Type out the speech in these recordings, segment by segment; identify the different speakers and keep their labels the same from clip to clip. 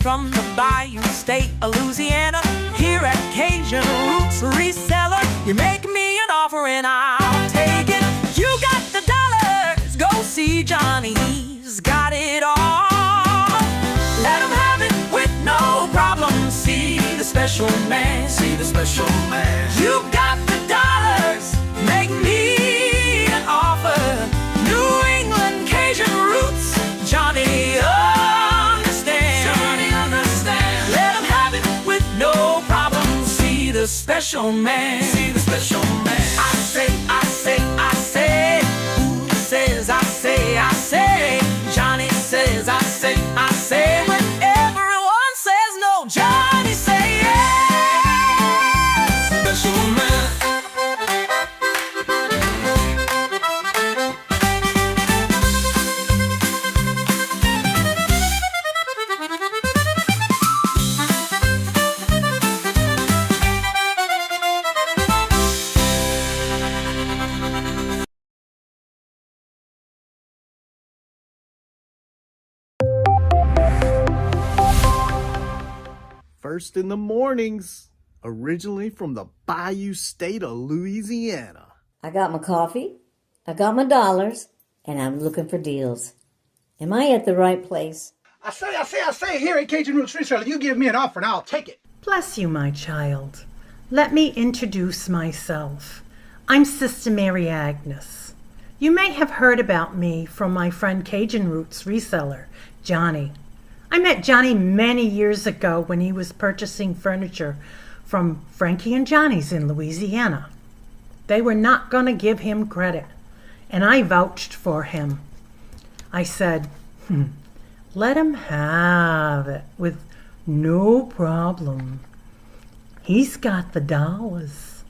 Speaker 1: from the Bayou State of Louisiana. Here at Kajun Roots Reseller, you make me an offer and I'll take it. You got the dollars, go see Johnny, he's got it all. Let him have it with no problem. See the special man, see the special man. You got the dollars, make me an offer. New England Cajun Roots, Johnny understands. Johnny understands. Let him have it with no problem. See the special man, see the special man. I say, I say, I say. Who says I say, I say. Johnny says I say, I say. When everyone says no, Johnny say yes. Special man.
Speaker 2: First in the mornings, originally from the Bayou State of Louisiana.
Speaker 3: I got my coffee, I got my dollars, and I'm looking for deals. Am I at the right place?
Speaker 4: I say, here at Cajun Roots Reseller, you give me an offer and I'll take it.
Speaker 5: Bless you, my child. Let me introduce myself. I'm Sister Mary Agnes. You may have heard about me from my friend Cajun Roots Reseller, Johnny. I met Johnny many years ago when he was purchasing furniture from Frankie and Johnny's in Louisiana. They were not going to give him credit, and I vouched for him. I said, let him have it with no problem. He's got the dollars.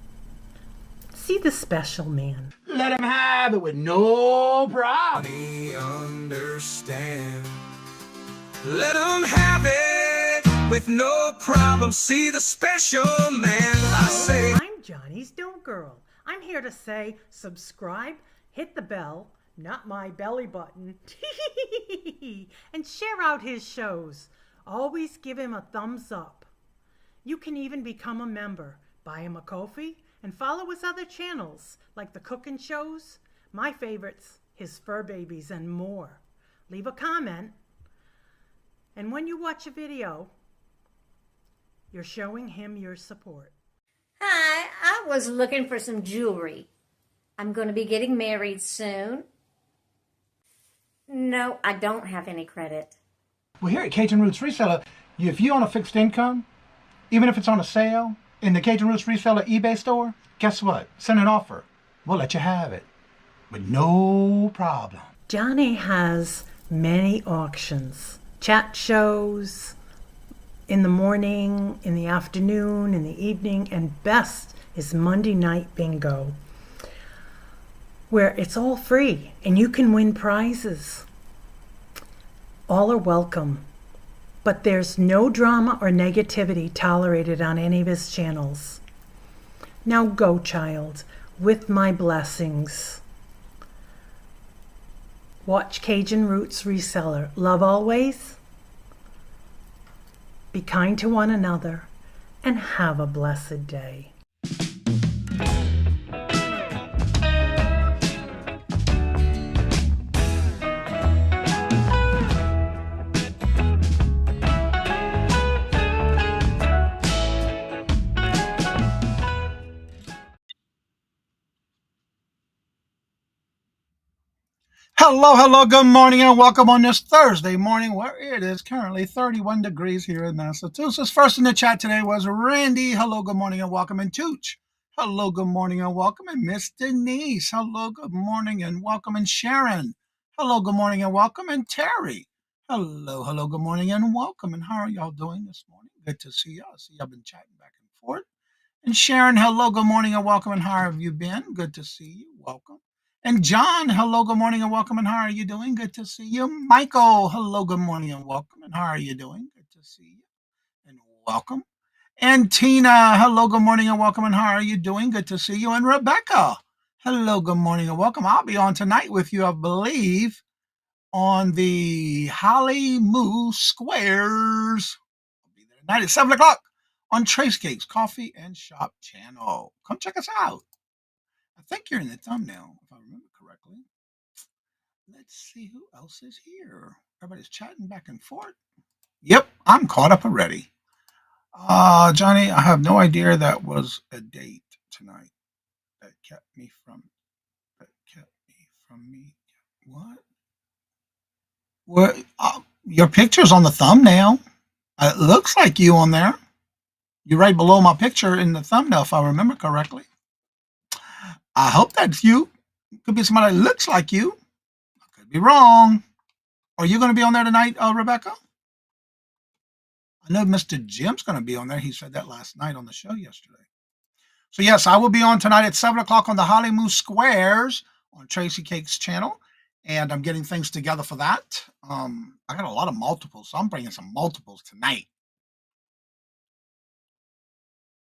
Speaker 5: See the special man.
Speaker 4: Let him have it with no problem.
Speaker 6: Johnny understand. Let him have it with no problem. See the special man. I say,
Speaker 5: I'm Johnny's Dough Girl. I'm here to say subscribe, hit the bell, not my belly button, and share out his shows. Always give him a thumbs up. You can even become a member. Buy him a coffee and follow his other channels like the cooking shows, my favorites, his fur babies, and more. Leave a comment. And when you watch a video, you're showing him your support.
Speaker 3: Hi, I was looking for some jewelry. I'm going to be getting married soon. No, I don't have any credit.
Speaker 4: Well, here at Cajun Roots Reseller, if you own a fixed income, even if it's on a sale, in the Cajun Roots Reseller eBay store, guess what? Send an offer. We'll let you have it with no problem.
Speaker 5: Johnny has many auctions, chat shows, in the morning, in the afternoon, in the evening, and best is Monday night bingo, where it's all free and you can win prizes. All are welcome, but there's no drama or negativity tolerated on any of his channels. Now go, child, with my blessings. Watch Cajun Roots Reseller. Love always. Be kind to one another and have a blessed day.
Speaker 4: Hello, good morning, and welcome on this Thursday morning where it is currently 31 degrees here in Massachusetts. First in the chat today was Randy. Hello, good morning, and welcome. And Tooch. Hello, good morning, and welcome. And Miss Denise. Hello, good morning, and welcome. And Sharon. Hello, good morning, and welcome. And Terry. Hello, good morning, and welcome. And how are y'all doing this morning? Good to see y'all. I see y'all been chatting back and forth. And Sharon, hello, good morning, and welcome. And how have you been? Good to see you. Welcome. And John, hello, good morning, and welcome. And how are you doing? Good to see you. Michael, hello, good morning, and welcome. And how are you doing? Good to see you. And welcome. And Tina, hello, good morning, and welcome. And how are you doing? Good to see you. And Rebecca, hello, good morning, and welcome. I'll be on tonight with you, I believe, on the Holly Moo Squares. I'll be there tonight at 7 o'clock on Trace Cake's Coffee and Shop channel. Come check us out. I think you're in the thumbnail, if I remember correctly. Let's see who else is here. Everybody's chatting back and forth. Yep, I'm caught up already. Johnny, I have no idea that was a date tonight that kept me from me. What? What? Your picture's on the thumbnail. It looks like you on there. You're right below my picture in the thumbnail, if I remember correctly. I hope that's you. Could be somebody that looks like you. I could be wrong. Are you going to be on there tonight, Rebecca? I know Mr. Jim's going to be on there. He said that last night on the show yesterday. So yes, I will be on tonight at 7 o'clock on the Holly Moo Squares on Tracy Cake's channel. And I'm getting things together for that. I got a lot of multiples, so I'm bringing some multiples tonight.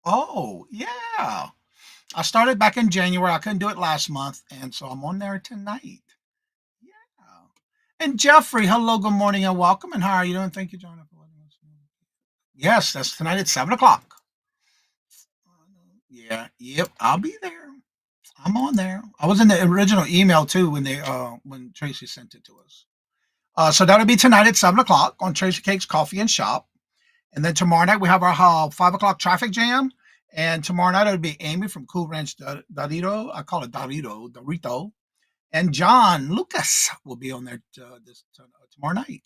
Speaker 4: Oh, yeah. I started back in January. I couldn't do it last month, and so I'm on there tonight. Yeah. And Jeffrey, hello, good morning, and welcome. And how are you doing? Thank you, John, for letting us know. Yes, that's tonight at 7 o'clock. Yeah, yep, I'll be there. I'm on there. I was in the original email too when Tracy sent it to us. So that'll be tonight at 7 o'clock on Tracy Cake's Coffee and Shop. And then tomorrow night we have our 5 o'clock traffic jam. And tomorrow night it'll be Amy from Cool Ranch Dorito. I call it Dorito. And John Lucas will be on there tomorrow night.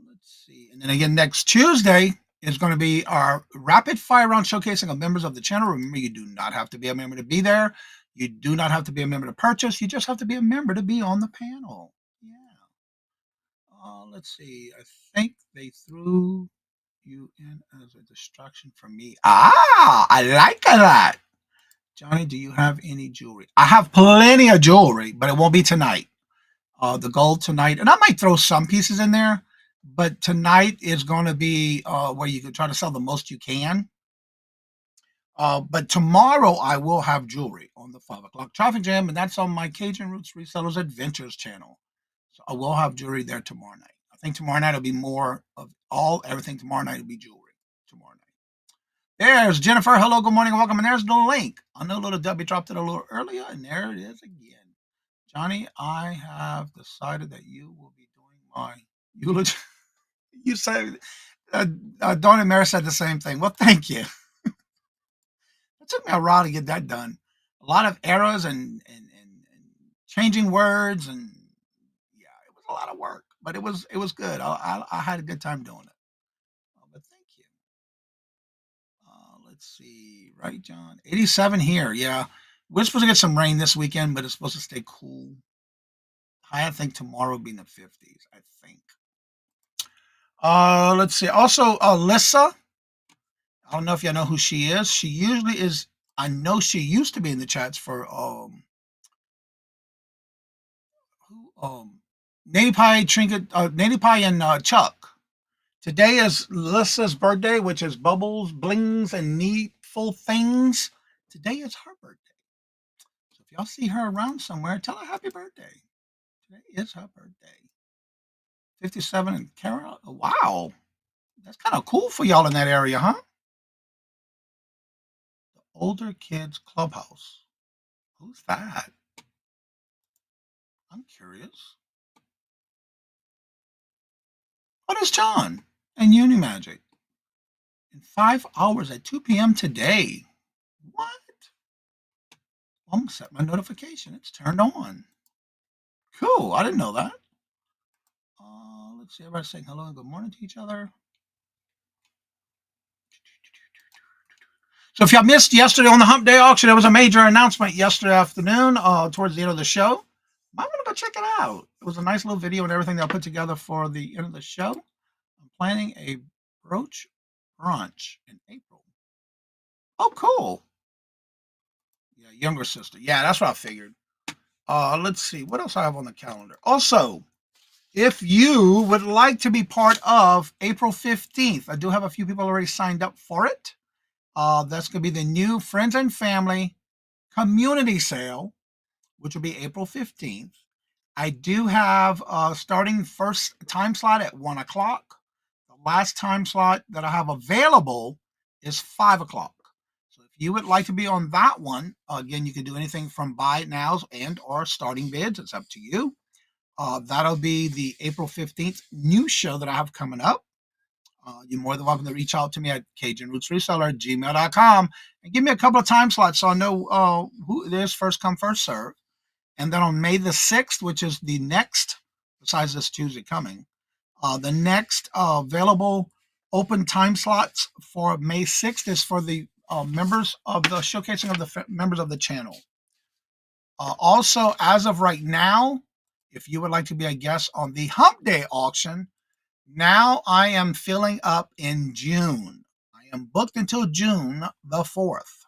Speaker 4: Let's see. And then again, next Tuesday is going to be our rapid fire round showcasing of members of the channel. Remember, you do not have to be a member to be there. You do not have to be a member to purchase. You just have to be a member to be on the panel. Yeah. Let's see. I think they threw you in as a distraction from me. I like that. Johnny, do you have any jewelry? I have plenty of jewelry, but it won't be tonight. The gold tonight, and I might throw some pieces in there, but tonight is going to be where you can try to sell the most you can. But tomorrow I will have jewelry on the 5 o'clock traffic jam, and that's on my Kajun Roots Resellers Adventures channel. So I will have jewelry there tomorrow night. I think tomorrow night will be more of everything. Tomorrow night will be jewelry. Tomorrow night. There's Jennifer. Hello, good morning, welcome. And there's the link. I know little Debbie dropped it a little earlier, and there it is again. Johnny, I have decided that you will be doing my eulogy. You said, Dawn and Mary said the same thing. Well, thank you. It took me a while to get that done. A lot of errors and changing words, and yeah, it was a lot of work, but it was good. I had a good time doing it. But thank you. Let's see, right, John? 87 here. Yeah, we're supposed to get some rain this weekend, but it's supposed to stay cool. I think tomorrow will be in the 50s. I think. Let's see. Also, Alyssa. I don't know if y'all know who she is. She usually is. I know she used to be in the chats for Nady Pie Trinket, Nady Pie and Chuck. Today is Alyssa's birthday, which is bubbles, blings, and needful things. Today is her birthday. So if y'all see her around somewhere, tell her happy birthday. Today is her birthday. 57 and Carol. Wow. That's kind of cool for y'all in that area, huh? The Older Kids Clubhouse. Who's that? I'm curious. What is John and Unimagic? In 5 hours at 2 p.m. today. What? I'm going to set my notification. It's turned on. Cool. I didn't know that. Let's see. Everybody saying hello and good morning to each other. So if y'all missed yesterday on the Hump Day auction, there was a major announcement yesterday afternoon towards the end of the show. I'm going to go check it out. It was a nice little video and everything that I put together for the end of the show. I'm planning a brooch brunch in April. Oh, cool. Yeah, younger sister. Yeah, that's what I figured. Let's see. What else I have on the calendar? Also, if you would like to be part of April 15th, I do have a few people already signed up for it. That's going to be the new Friends and Family Community Sale, which will be April 15th. I do have starting first time slot at 1 o'clock. The last time slot that I have available is 5 o'clock. So if you would like to be on that one, again, you can do anything from buy nows and or starting bids. It's up to you. That'll be the April 15th news show that I have coming up. You're more than welcome to reach out to me at CajunRootsReseller@gmail.com and give me a couple of time slots so I know who it is, first come, first serve. And then on May the 6th, which is the next, besides this Tuesday coming, the next available open time slots for May 6th is for the members of the showcasing of the members of the channel. Also, as of right now, if you would like to be a guest on the Hump Day auction, now I am filling up in June. I am booked until June the 4th.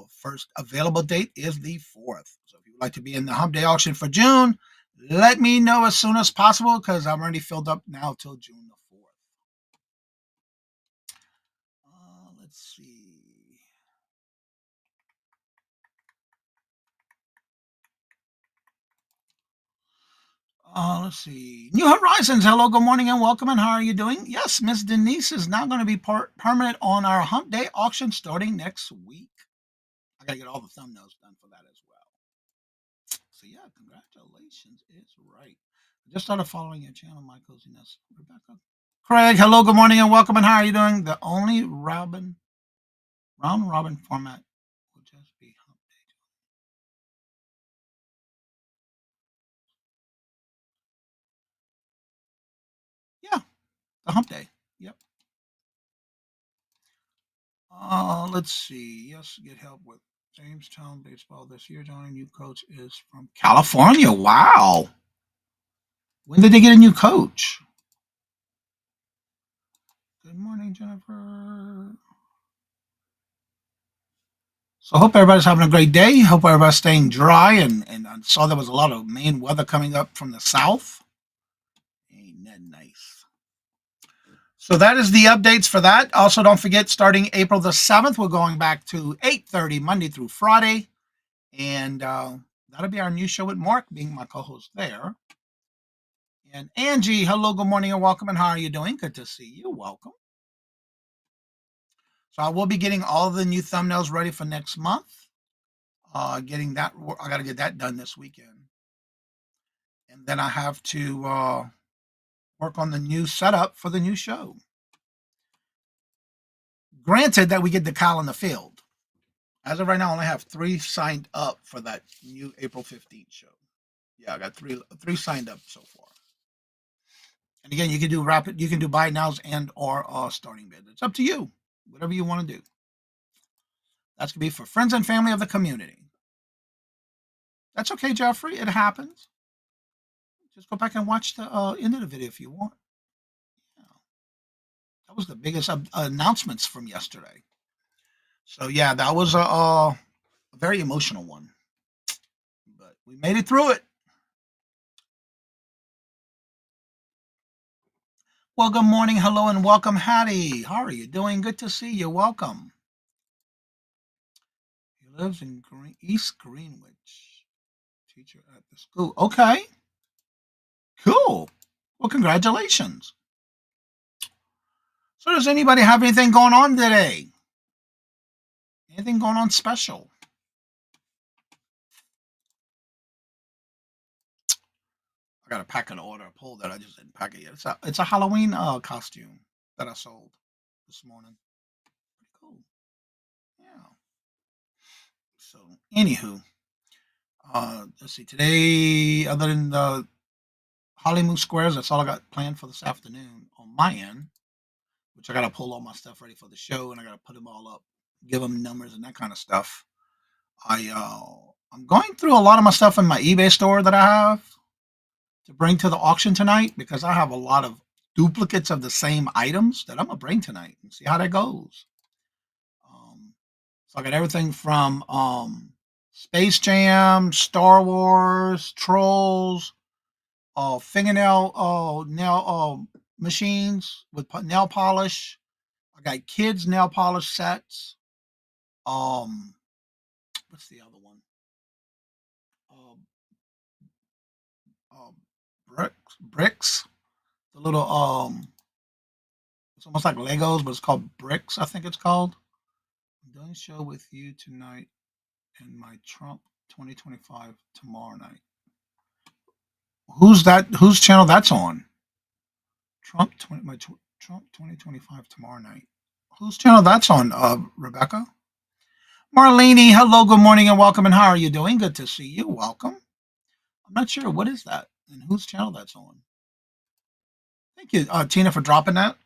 Speaker 4: First available date is the 4th. So if you would like to be in the Hump Day auction for June, let me know as soon as possible because I'm already filled up now till June the 4th. Let's see. Let's see. New Horizons. Hello, good morning, and welcome. And how are you doing? Yes, Miss Denise is now going to be permanent on our Hump Day auction starting next week. I got to get all the thumbnails done for that as well. So, yeah, congratulations. It's right. I just started following your channel, my coziness. Rebecca. Craig, hello, good morning, and welcome. And how are you doing? The only round robin format will just be Hump Day. Yeah, the Hump Day. Yep. Let's see. Yes, get help with Jamestown baseball this year. Johnny, new coach is from California. Wow. When did they get a new coach? Good morning, Jennifer. So I hope everybody's having a great day. Hope everybody's staying dry. And I saw there was a lot of Maine weather coming up from the south. Ain't that nice? So that is the updates for that. Also, don't forget, starting April the 7th, we're going back to 8:30 Monday through Friday. And that'll be our new show with Mark being my co-host there. And Angie, hello, good morning, and welcome. And how are you doing? Good to see you. Welcome. So I will be getting all the new thumbnails ready for next month. Getting that, I got to get that done this weekend. And then I have to work on the new setup for the new show. Granted that we get the Kyle in the field. As of right now, I only have 3 signed up for that new April 15th show. Yeah, I got three signed up so far. And again, you can do buy nows and or starting bid. It's up to you, whatever you want to do. That's gonna be for friends and family of the community. That's okay, Jeffrey. It happens. Just go back and watch the end of the video if you want. Yeah. That was the biggest announcements from yesterday. So yeah, that was a very emotional one, but we made it through it. Well, good morning, hello, and welcome, Hattie. How are you doing? Good to see you. Welcome. He lives in East Greenwich. Teacher at the school. Okay. Cool. Well, congratulations. So, does anybody have anything going on today? Anything going on special? I got a pack an order, a pull that I just didn't pack it yet. It's a Halloween costume that I sold this morning. Pretty cool. Yeah. So, anywho, let's see. Today, other than the Hollywood Squares, that's all I got planned for this afternoon on my end. Which I got to pull all my stuff ready for the show, and I got to put them all up, give them numbers and that kind of stuff. I'm going through a lot of my stuff in my eBay store that I have to bring to the auction tonight because I have a lot of duplicates of the same items that I'm gonna bring tonight and see how that goes. So I got everything from Space Jam, Star Wars, Trolls, fingernail nail machines with nail polish. I got kids nail polish sets. What's the other one? bricks, the little it's almost like Legos, but it's called bricks. I think it's called. I'm doing a show with you tonight and my Trump 2025 tomorrow night. Who's that? Whose channel that's on? Trump 2025 tomorrow night. Whose channel that's on? Rebecca. Marlene, hello, good morning, and welcome. And how are you doing? Good to see you. Welcome. I'm not sure what is that and whose channel that's on. Thank you, Tina, for dropping that.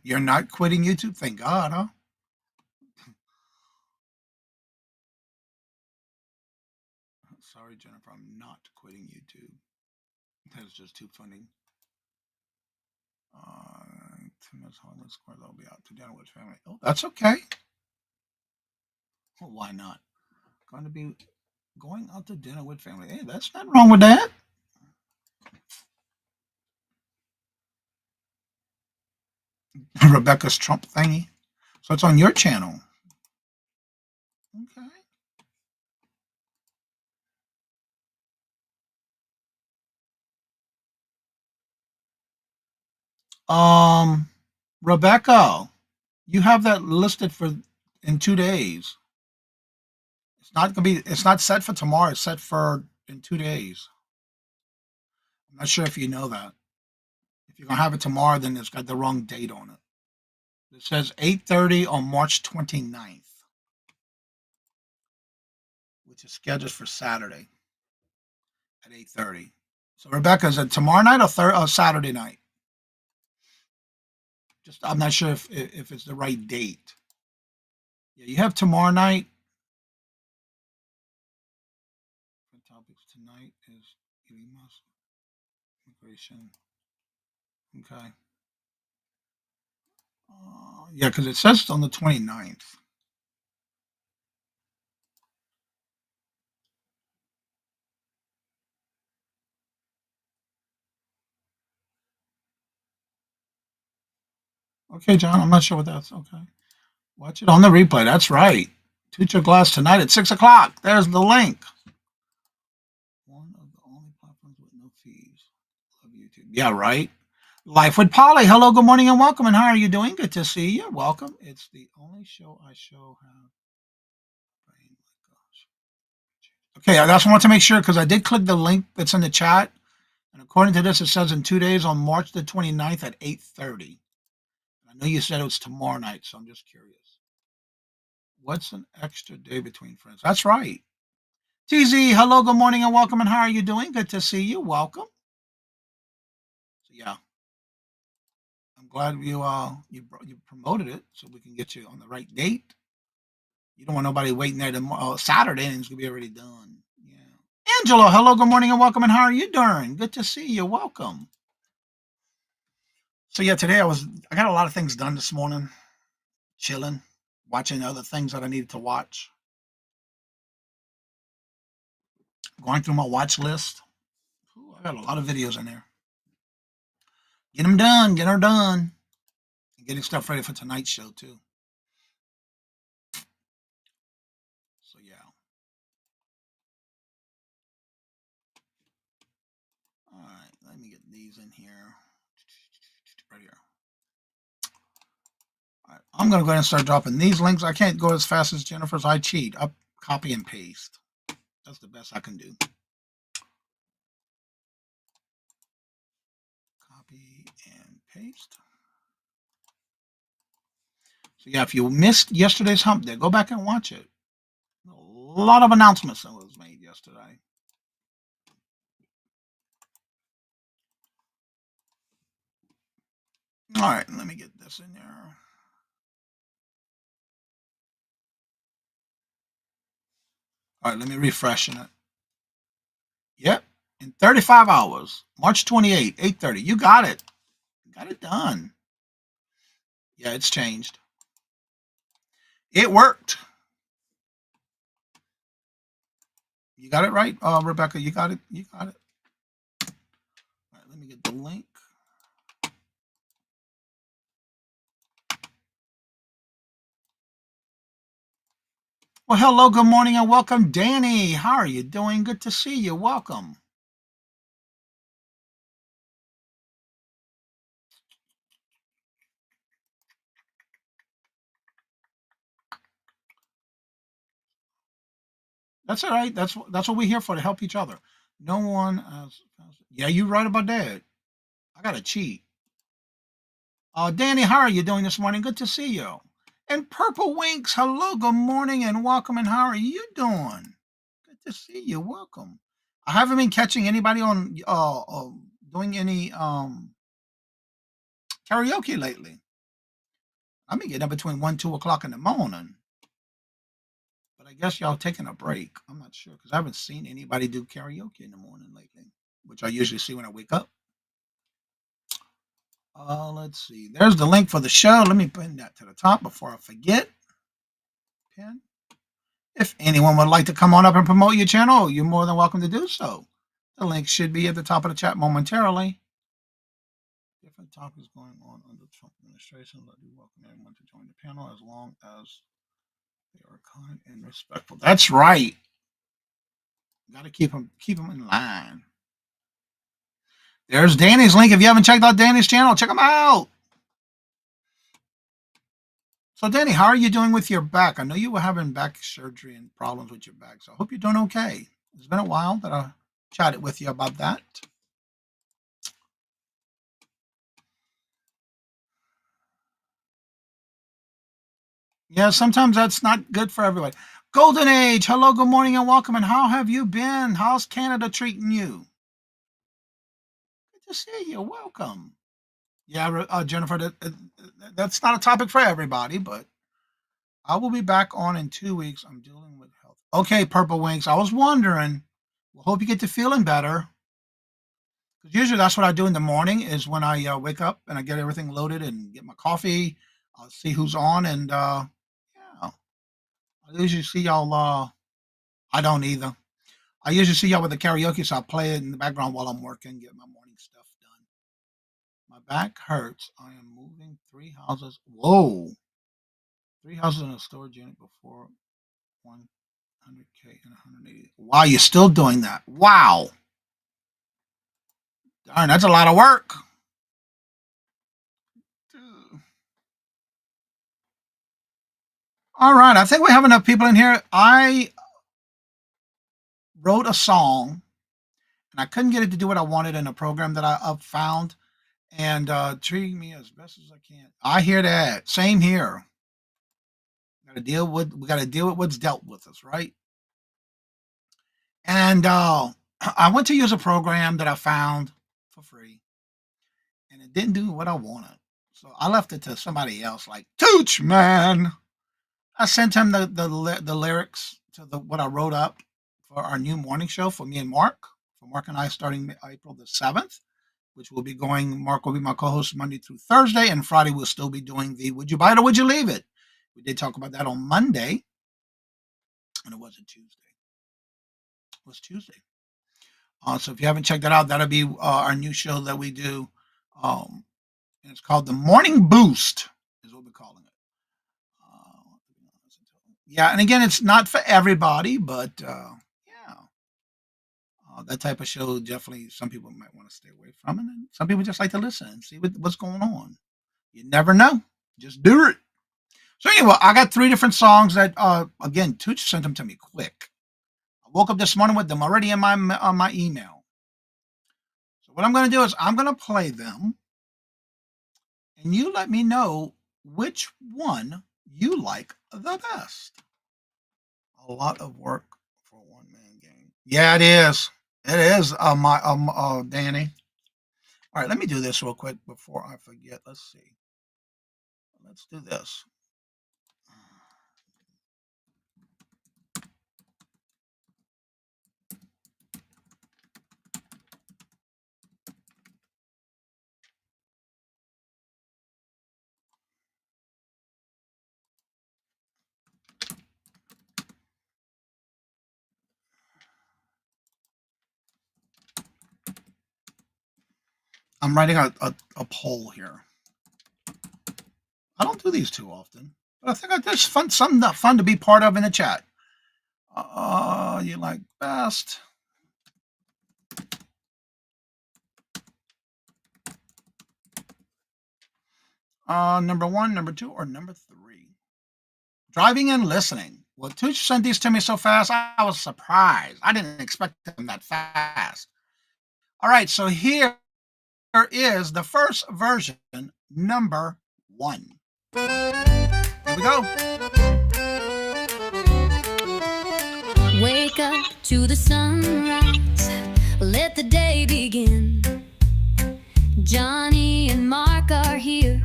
Speaker 4: You're not quitting YouTube? Thank God, huh? Sorry, Jennifer, I'm not quitting YouTube. That's just too funny. Tina's Hollywood Square, they'll be out to dinner with family. Oh, that's okay. Well, why not? Going to be going out to dinner with family. Hey, that's not wrong with that. Rebecca's Trump thingy. So it's on your channel. Okay. Rebecca, you have that listed for in 2 days. It's not gonna be. It's not set for tomorrow. It's set for in 2 days. I'm not sure if you know that. If you're gonna have it tomorrow, then it's got the wrong date on it. It says 8:30 on March 29th, which is scheduled for Saturday at 8:30. So Rebecca, is it tomorrow night or Saturday night? Just I'm not sure if it's the right date. Yeah, you have tomorrow night. The topics tonight is immigration. Okay. Yeah, because it says it's on the 29th. Okay, John, I'm not sure what that's okay. Watch it on the replay. That's right. Toot Your Glass tonight at 6 o'clock. There's the link. One of the only platforms with no fees. Love YouTube. Yeah, right. Life with Polly. Hello, good morning, and welcome. And how are you doing? Good to see you. Welcome. It's the only show I show have. Okay, I just want to make sure because I did click the link that's in the chat. And according to this, it says in 2 days on March the 29th at 8:30. I know you said it was tomorrow night, so I'm just curious. What's an extra day between friends? That's right. TZ, hello, good morning, and welcome. And how are you doing? Good to see you. Welcome. So yeah, I'm glad you promoted it so we can get you on the right date. You don't want nobody waiting there tomorrow, Saturday, and it's gonna be already done. Yeah. Angela, hello, good morning, and welcome. And how are you doing? Good to see you. Welcome. So yeah, today I got a lot of things done this morning. Chilling, watching other things that I needed to watch. Going through my watch list. Ooh, I got a lot of videos in there. Get them done. Get her done. And getting stuff ready for tonight's show too. So yeah. All right. Let me get these in here. Right here. All right. I'm gonna go ahead and start dropping these links. I can't go as fast as Jennifer's. I cheat. I copy and paste. That's the best I can do. Copy and paste. So yeah, if you missed yesterday's hump day, go back and watch it. A lot of announcements that was made yesterday. All right, let me get this in there. All right, let me refresh it. Yep, in 35 hours, March 28, 8:30. You got it. Got it done. Yeah, it's changed. It worked. You got it right, Rebecca. You got it. You got it. All right, let me get the link. Well, hello, good morning, and welcome, Danny. How are you doing? Good to see you. Welcome. That's all right. That's what we're here for, to help each other. No one else. Yeah, you're right about that. I gotta cheat. Danny, how are you doing this morning? Good to see you. And Purple Winks, hello, good morning, and welcome. And how are you doing? Good to see you. Welcome. I haven't been catching anybody on doing any karaoke lately. I've been getting up between 1, 2 o'clock in the morning. But I guess y'all taking a break. I'm not sure because I haven't seen anybody do karaoke in the morning lately, which I usually see when I wake up. Let's see. There's the link for the show. Let me pin that to the top before I forget. Pin. If anyone would like to come on up and promote your channel, you're more than welcome to do so. The link should be at the top of the chat momentarily. Different topics going on under Trump administration. Let me welcome everyone to join the panel as long as they are kind and respectful. That's right. Got to keep them in line. There's Danny's link. If you haven't checked out Danny's channel, check him out. So, Danny, how are you doing with your back? I know you were having back surgery and problems with your back, so I hope you're doing okay. It's been a while that I chatted with you about that. Yeah, sometimes that's not good for everybody. Golden Age, hello, good morning, and welcome. And how have you been? How's Canada treating you? Good to see you. Welcome. Yeah, Jennifer, that's not a topic for everybody, but I will be back on in 2 weeks. I'm dealing with health. Okay, Purple Wings. I was wondering. Well, hope you get to feeling better. Because usually that's what I do in the morning is when I wake up and I get everything loaded and get my coffee. I'll see who's on and yeah. I usually see y'all. I don't either. I usually see y'all with the karaoke, so I play it in the background while I'm working, get my morning stuff done. My back hurts. I am moving 3 houses. Whoa. 3 houses in a storage unit before 100K and 180. Wow, you're still doing that. Wow. Darn, that's a lot of work. All right, I think we have enough people in here. I wrote a song and I couldn't get it to do what I wanted in a program that I found and treating me as best as I can. I hear that. Same here. We got to deal with what's dealt with us, right? And I went to use a program that I found for free, and it didn't do what I wanted. So I left it to somebody else, like Tooch, man. I sent him the lyrics to what I wrote up for our new morning show for me and Mark. For Mark and I, starting April the 7th, which will be going. Mark will be my co-host Monday through Thursday, and Friday we'll still be doing the "Would You Buy It or Would You Leave It." We did talk about that on Monday, and it wasn't Tuesday. It was Tuesday. So if you haven't checked that out, that'll be our new show that we do. Um, and it's called the Morning Boost, is what we're calling it. Yeah, and again, it's not for everybody, but yeah, that type of show definitely some people might want to stay away from, and then some people just like to listen and see what's going on. You never know. Just do it. So anyway, I got 3 different songs that, again, Tooch sent them to me quick. I woke up this morning with them already in my email. So what I'm going to do is I'm going to play them, and you let me know which one you like the best. A lot of work for a one-man game. Yeah, it is. It is, Danny. All right, let me do this real quick before I forget. Let's see. Let's do this. I'm writing a poll here. I don't do these too often, but I think it's fun, something fun to be part of in the chat. You like best. Number 1, number 2, or number 3? Driving and listening. Well, Tooch sent these to me so fast, I was surprised. I didn't expect them that fast. All right, so here is the first version, number 1. Here we go.
Speaker 7: Wake up to the sunrise, let the day begin. Johnny and Mark are here,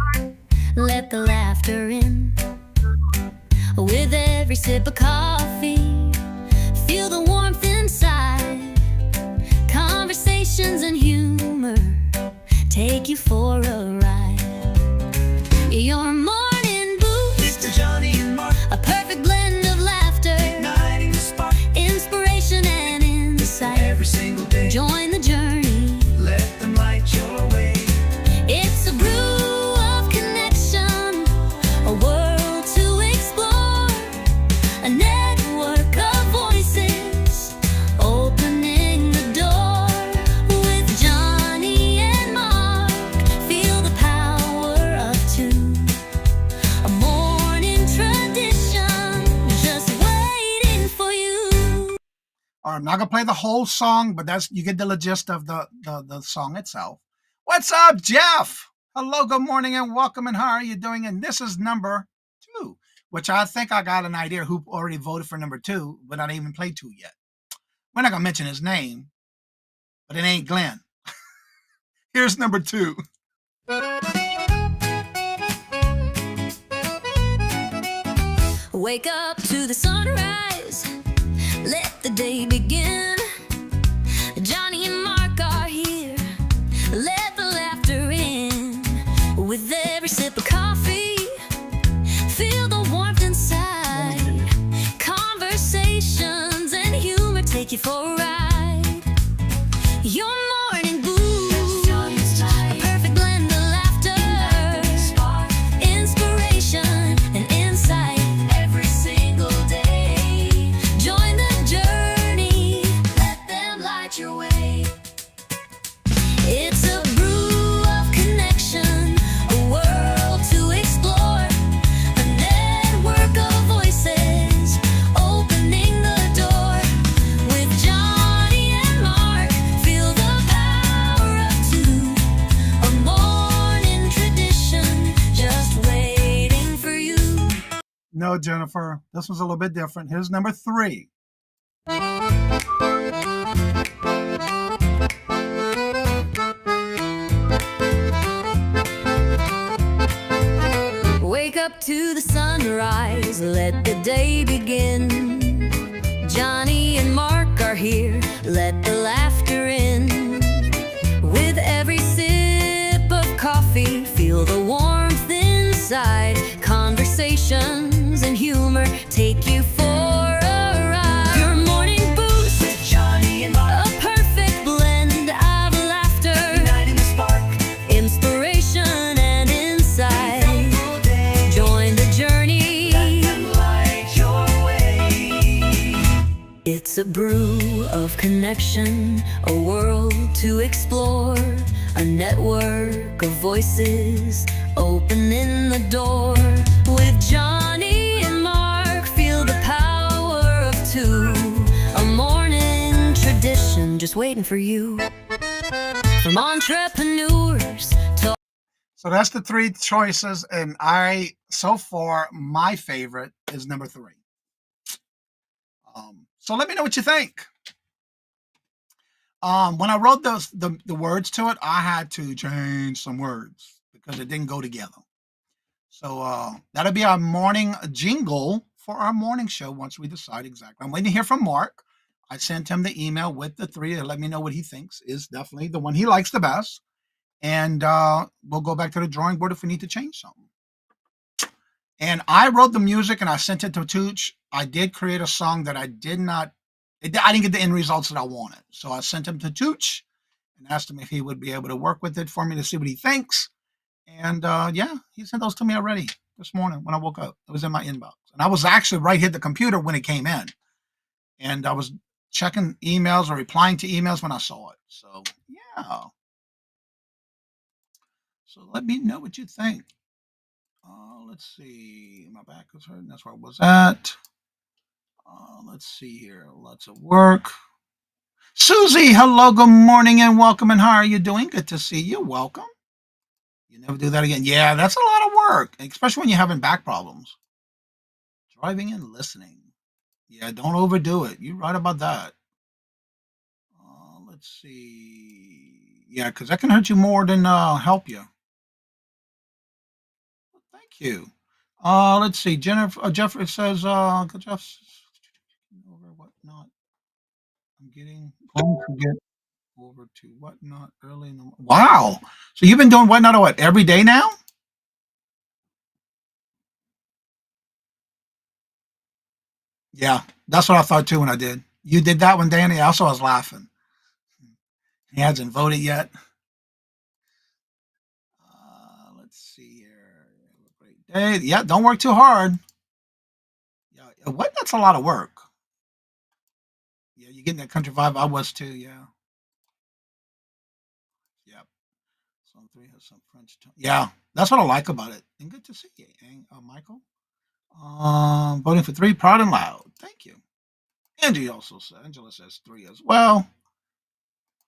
Speaker 7: let the laughter in. With every sip of coffee, feel the warmth inside. Conversations and humor take you for a ride. Your morning boost,
Speaker 6: Mr. Johnny and Mark,
Speaker 7: a perfect blend of laughter,
Speaker 6: igniting the spark
Speaker 7: inspiration and insight.
Speaker 6: every single day.
Speaker 7: Join the journey.
Speaker 6: Let them light your way.
Speaker 7: It's a brew of connection, a world to explore, a network of voices opening the door. With Johnny and Mark, feel the power of two. A morning tradition just waiting for you.
Speaker 4: All right, I'm not gonna play the whole song, but that's you get the gist of the song itself. What's up, Jeff? Hello, good morning, and welcome. And how are you doing? And this is number 2, which I think I got an idea who already voted for number 2, but I didn't even play 2 yet. We're not gonna mention his name, but it ain't Glenn. Here's number 2.
Speaker 7: Wake up to the sunrise, let the day begin. Johnny and Mark are here, let the laughter in. With every sip of coffee, feel the warmth inside. Conversations and humor take you for a ride. Your morning boost, a perfect blend of laughter, inspiration and insight. Every single day, join the journey, let them light your way. It's a brew of connection, a world to explore, a network of voices opening the door. With Johnny and Mark, feel the power of two. A morning tradition just waiting for you.
Speaker 4: No, Jennifer, this was a little bit different. Here's number 3.
Speaker 7: Wake up to the sunrise, let the day begin. Johnny and Mark are here, let the laughter in. With every sip of coffee, feel the warmth inside. Conversations and humor take you for a ride. Your morning boost,
Speaker 6: With Johnny and Mark,
Speaker 7: a perfect blend of laughter,
Speaker 6: igniting the spark
Speaker 7: inspiration and insight.
Speaker 6: all day.
Speaker 7: Join the journey.
Speaker 6: Let them light your way.
Speaker 7: It's a brew of connection, a world to explore, a network of voices opening the door. With Johnny and Mark, feel the power of two. A morning tradition just waiting for you. From entrepreneurs to
Speaker 4: So that's the 3 choices, and so far, my favorite is number 3. So let me know what you think. When I wrote the words to it, I had to change some words because it didn't go together. So that'll be our morning jingle for our morning show once we decide exactly. I'm waiting to hear from Mark. I sent him the email with the 3 to let me know what he thinks is definitely the one he likes the best. And we'll go back to the drawing board if we need to change something. And I wrote the music and I sent it to Tooch. I did create a song that I didn't get the end results that I wanted. So I sent him to Tooch and asked him if he would be able to work with it for me to see what he thinks. And yeah, he sent those to me already this morning when I woke up. It was in my inbox. And I was actually right here at the computer when it came in. and I was checking emails or replying to emails when I saw it. So yeah. So let me know what you think. Let's see. My back was hurting. That's where I was at. Let's see here. Lots of work. Susie, hello, good morning, and welcome. And how are you doing? Good to see you. Welcome. You never do that again. Yeah, that's a lot of work, especially when you're having back problems. Driving and listening. Yeah, don't overdo it. You're right about that. Let's see. Yeah, because that can hurt you more than help you. Thank you. Let's see. Jennifer, Jeffrey says, Jeff, over whatnot. I'm going to get over to whatnot early in the wow. So you've been doing whatnot what every day now? Yeah, that's what I thought too when I did. You did that one, Danny. Also, I was laughing. He hasn't voted yet. Let's see here. Have a great day. Yeah, don't work too hard. Yeah, what? That's a lot of work. Yeah, you're getting that country vibe. I was too. Yeah. Yep. Some three has some French tone. Yeah, that's what I like about it. And good to see you, Michael. Voting for three, proud and loud. Thank you. Angie also said, Angela says three as well.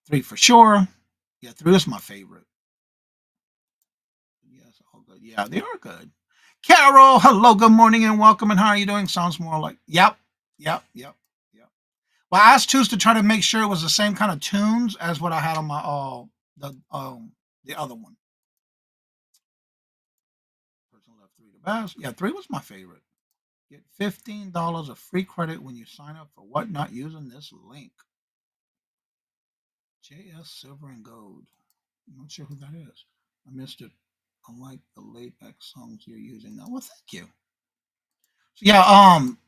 Speaker 4: Three for sure. Yeah, three is my favorite. Yes, all good. Yeah, they are good. Carol, hello, good morning, and welcome. And how are you doing? Sounds more like, yep. Well, I asked Choose to try to make sure it was the same kind of tunes as what I had on my the other one. Person left three the best. Yeah, three was my favorite. Get $15 of free credit when you sign up for Whatnot using this link. JS Silver and Gold. I'm not sure who that is. I missed it. I like the laid back songs you're using now. Well, thank you. So yeah,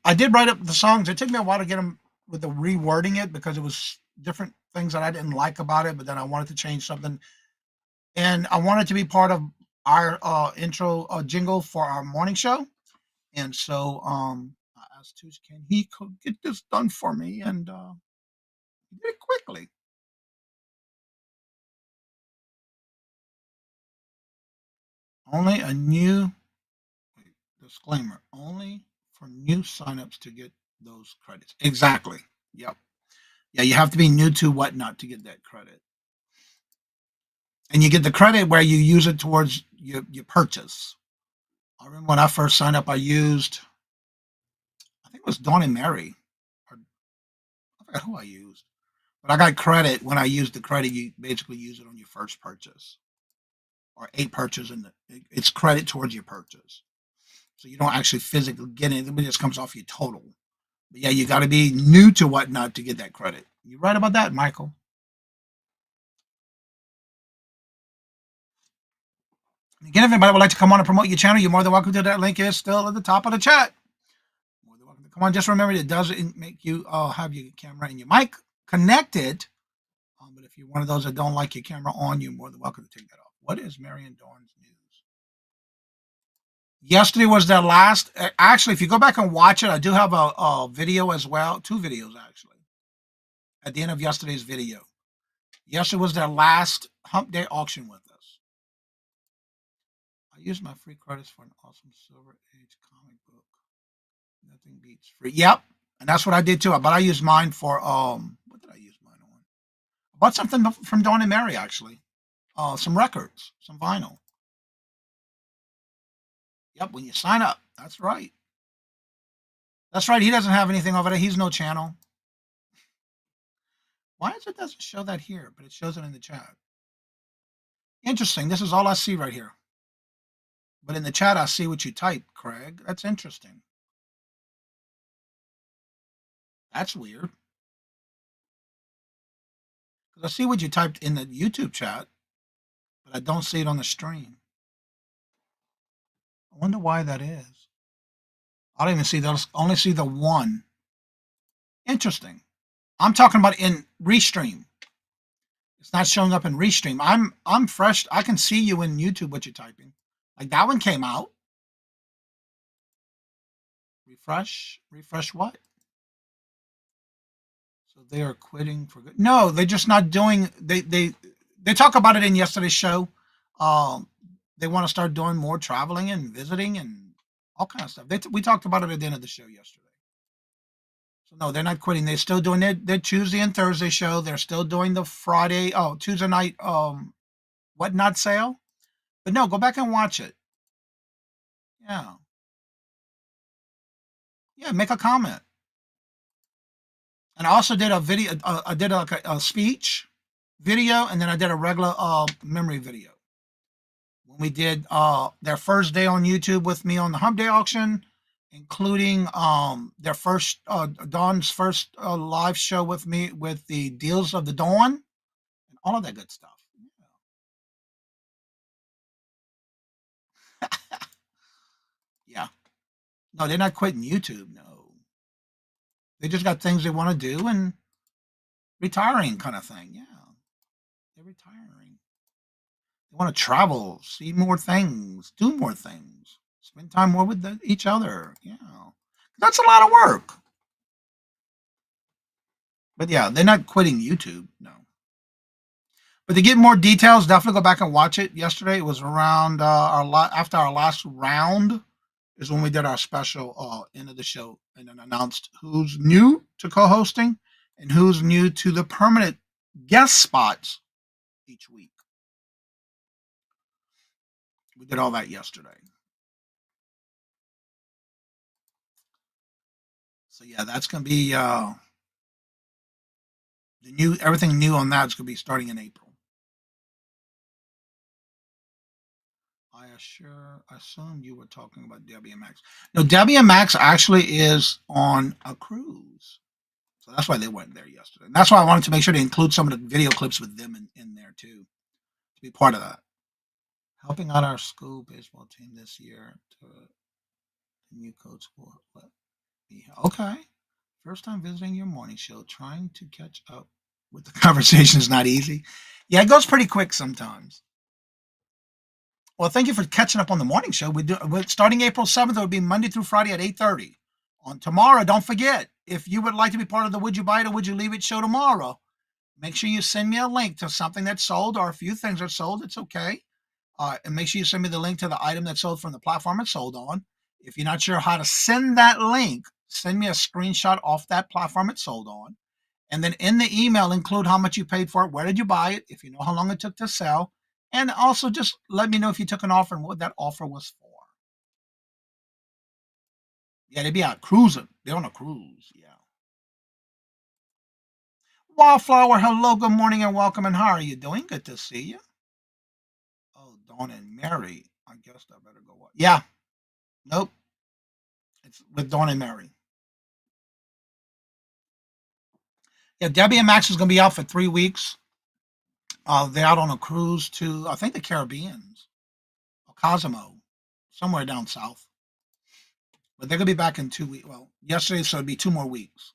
Speaker 4: I did write up the songs. It took me a while to get them with the rewording it because it was different things that I didn't like about it, but then I wanted to change something, and I wanted to be part of our intro jingle for our morning show. And so I asked Tush, can he get this done for me? And he did it quickly. Only a new wait, disclaimer, only for new signups to get those credits. Exactly. Yep. Yeah, you have to be new to Whatnot to get that credit. And you get the credit where you use it towards your purchase. I remember when I first signed up, I used, I think it was Dawn and Mary. Or I forgot who I used. But I got credit when I used the credit. You basically use it on your first purchase or a purchase, and it's credit towards your purchase. So you don't actually physically get it. It just comes off your total. But yeah, you got to be new to Whatnot to get that credit. You're right about that, Michael. Again, if anybody would like to come on and promote your channel, you're more than welcome to. That link is still at the top of the chat. More than welcome to come on. Just remember, it doesn't make you have your camera and your mic connected. But if you're one of those that don't like your camera on, you're more than welcome to take that off. What is Marion Dawn's news? Yesterday was their last. Actually, if you go back and watch it, I do have a video as well. Two videos, actually, at the end of yesterday's video. Yesterday was their last hump day auction with us. I used my free credits for an awesome Silver Age comic book. Nothing beats free. Yep. And that's what I did too. But I used mine for what did I use mine on? I bought something from Dawn and Mary, actually. Some records, some vinyl. Yep, when you sign up. That's right. That's right. He doesn't have anything over there. He's no channel. Why is it doesn't show that here, but it shows it in the chat? Interesting. This is all I see right here. But in the chat, I see what you type, Craig. That's interesting. That's weird. Because I see what you typed in the YouTube chat, but I don't see it on the stream. I wonder why that is. I don't even see those. Only see the one. Interesting. I'm talking about in Restream. It's not showing up in Restream. I'm fresh. I can see you in YouTube what you're typing. Like that one came out. Refresh. Refresh what? They are quitting for good. No, they're just not doing. They talk about it in yesterday's show. Um, they want to start doing more traveling and visiting and all kind of stuff. We talked about it at the end of the show yesterday. So no, they're not quitting. They're still doing their Tuesday and Thursday show. They're still doing the Tuesday night what not sale. But no, go back and watch it. Yeah, yeah. Make a comment. And I also did a video. I did like a speech video, and then I did a regular memory video. When we did their first day on YouTube with me on the Hump Day auction, including their first Dawn's first live show with me with the deals of the Dawn and all of that good stuff. Yeah. No, they're not quitting YouTube. No, they just got things they want to do and retiring kind of thing. Yeah, they're retiring. They want to travel, see more things, do more things, spend time more with each other. Yeah, that's a lot of work. But yeah, they're not quitting YouTube. No. But to get more details, definitely go back and watch it. Yesterday, it was around after our last round is when we did our special end of the show and then announced who's new to co-hosting and who's new to the permanent guest spots each week. We did all that yesterday. So yeah, that's gonna be the new everything new on that's gonna be starting in April. I assumed you were talking about WMX. No, WMX actually is on a cruise. So that's why they weren't there yesterday. And that's why I wanted to make sure to include some of the video clips with them in there too, to be part of that. Helping out our school baseball team this year to the new coach will let me. Okay. First time visiting your morning show, trying to catch up with the conversation is not easy. Yeah, it goes pretty quick sometimes. Well, thank you for catching up on the morning show. Starting April 7th, it will be Monday through Friday at 8:30. On tomorrow, don't forget, if you would like to be part of the Would You Buy It or Would You Leave It show tomorrow, make sure you send me a link to something that's sold or a few things are sold. It's okay. And make sure you send me the link to the item that's sold from the platform it's sold on. If you're not sure how to send that link, send me a screenshot off that platform it's sold on. And then in the email, include how much you paid for it, where did you buy it, if you know how long it took to sell, and also just let me know if you took an offer and what that offer was for. Yeah, they'd be out cruising. They're on a cruise, yeah. Wildflower, hello, good morning and welcome, and how are you doing? Good to see you. Oh, Dawn and Mary. I guess I better go what? Yeah. Nope. It's with Dawn and Mary. Yeah, Debbie and Max is going to be out for 3 weeks. They're out on a cruise to, I think, the Caribbeans, or Cozumel, somewhere down south. But they're going to be back in 2 weeks. Well, yesterday, so it'd be 2 more weeks.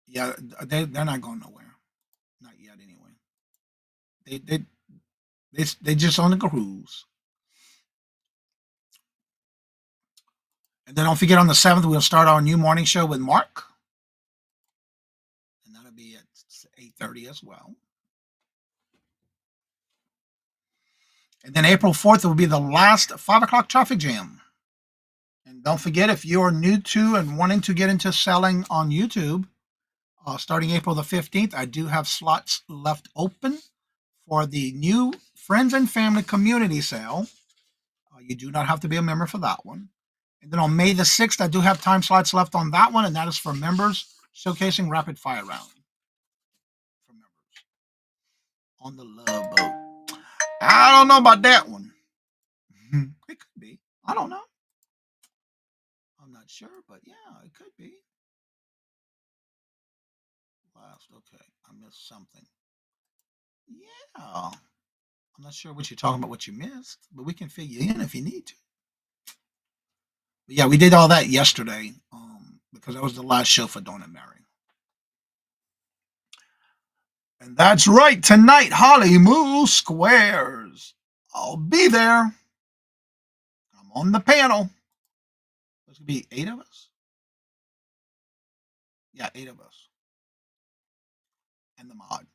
Speaker 4: Yeah, they're not going nowhere. Not yet, anyway. They just on the cruise. And then don't forget on the 7th, we'll start our new morning show with Mark. And that'll be at 8:30 as well. And then April 4th will be the last 5 o'clock traffic jam. And don't forget, if you're new to and wanting to get into selling on YouTube, starting April the 15th, I do have slots left open for the new Friends and Family Community Sale. You do not have to be a member for that one. And then on May the 6th, I do have time slots left on that one, and that is for members, showcasing rapid fire round for members on the Love Boat. I don't know about that one. It could be. I don't know. I'm not sure, but yeah, it could be. Last, okay, I missed something. Yeah, I'm not sure what you're talking about, what you missed, but we can fill you in if you need to. But yeah, we did all that yesterday because that was the last show for Dawn and Mary. And that's right, tonight, Holly Moo Squares. I'll be there. I'm on the panel. There's going to Should be 8 of us. Yeah, 8 of us. And the mod.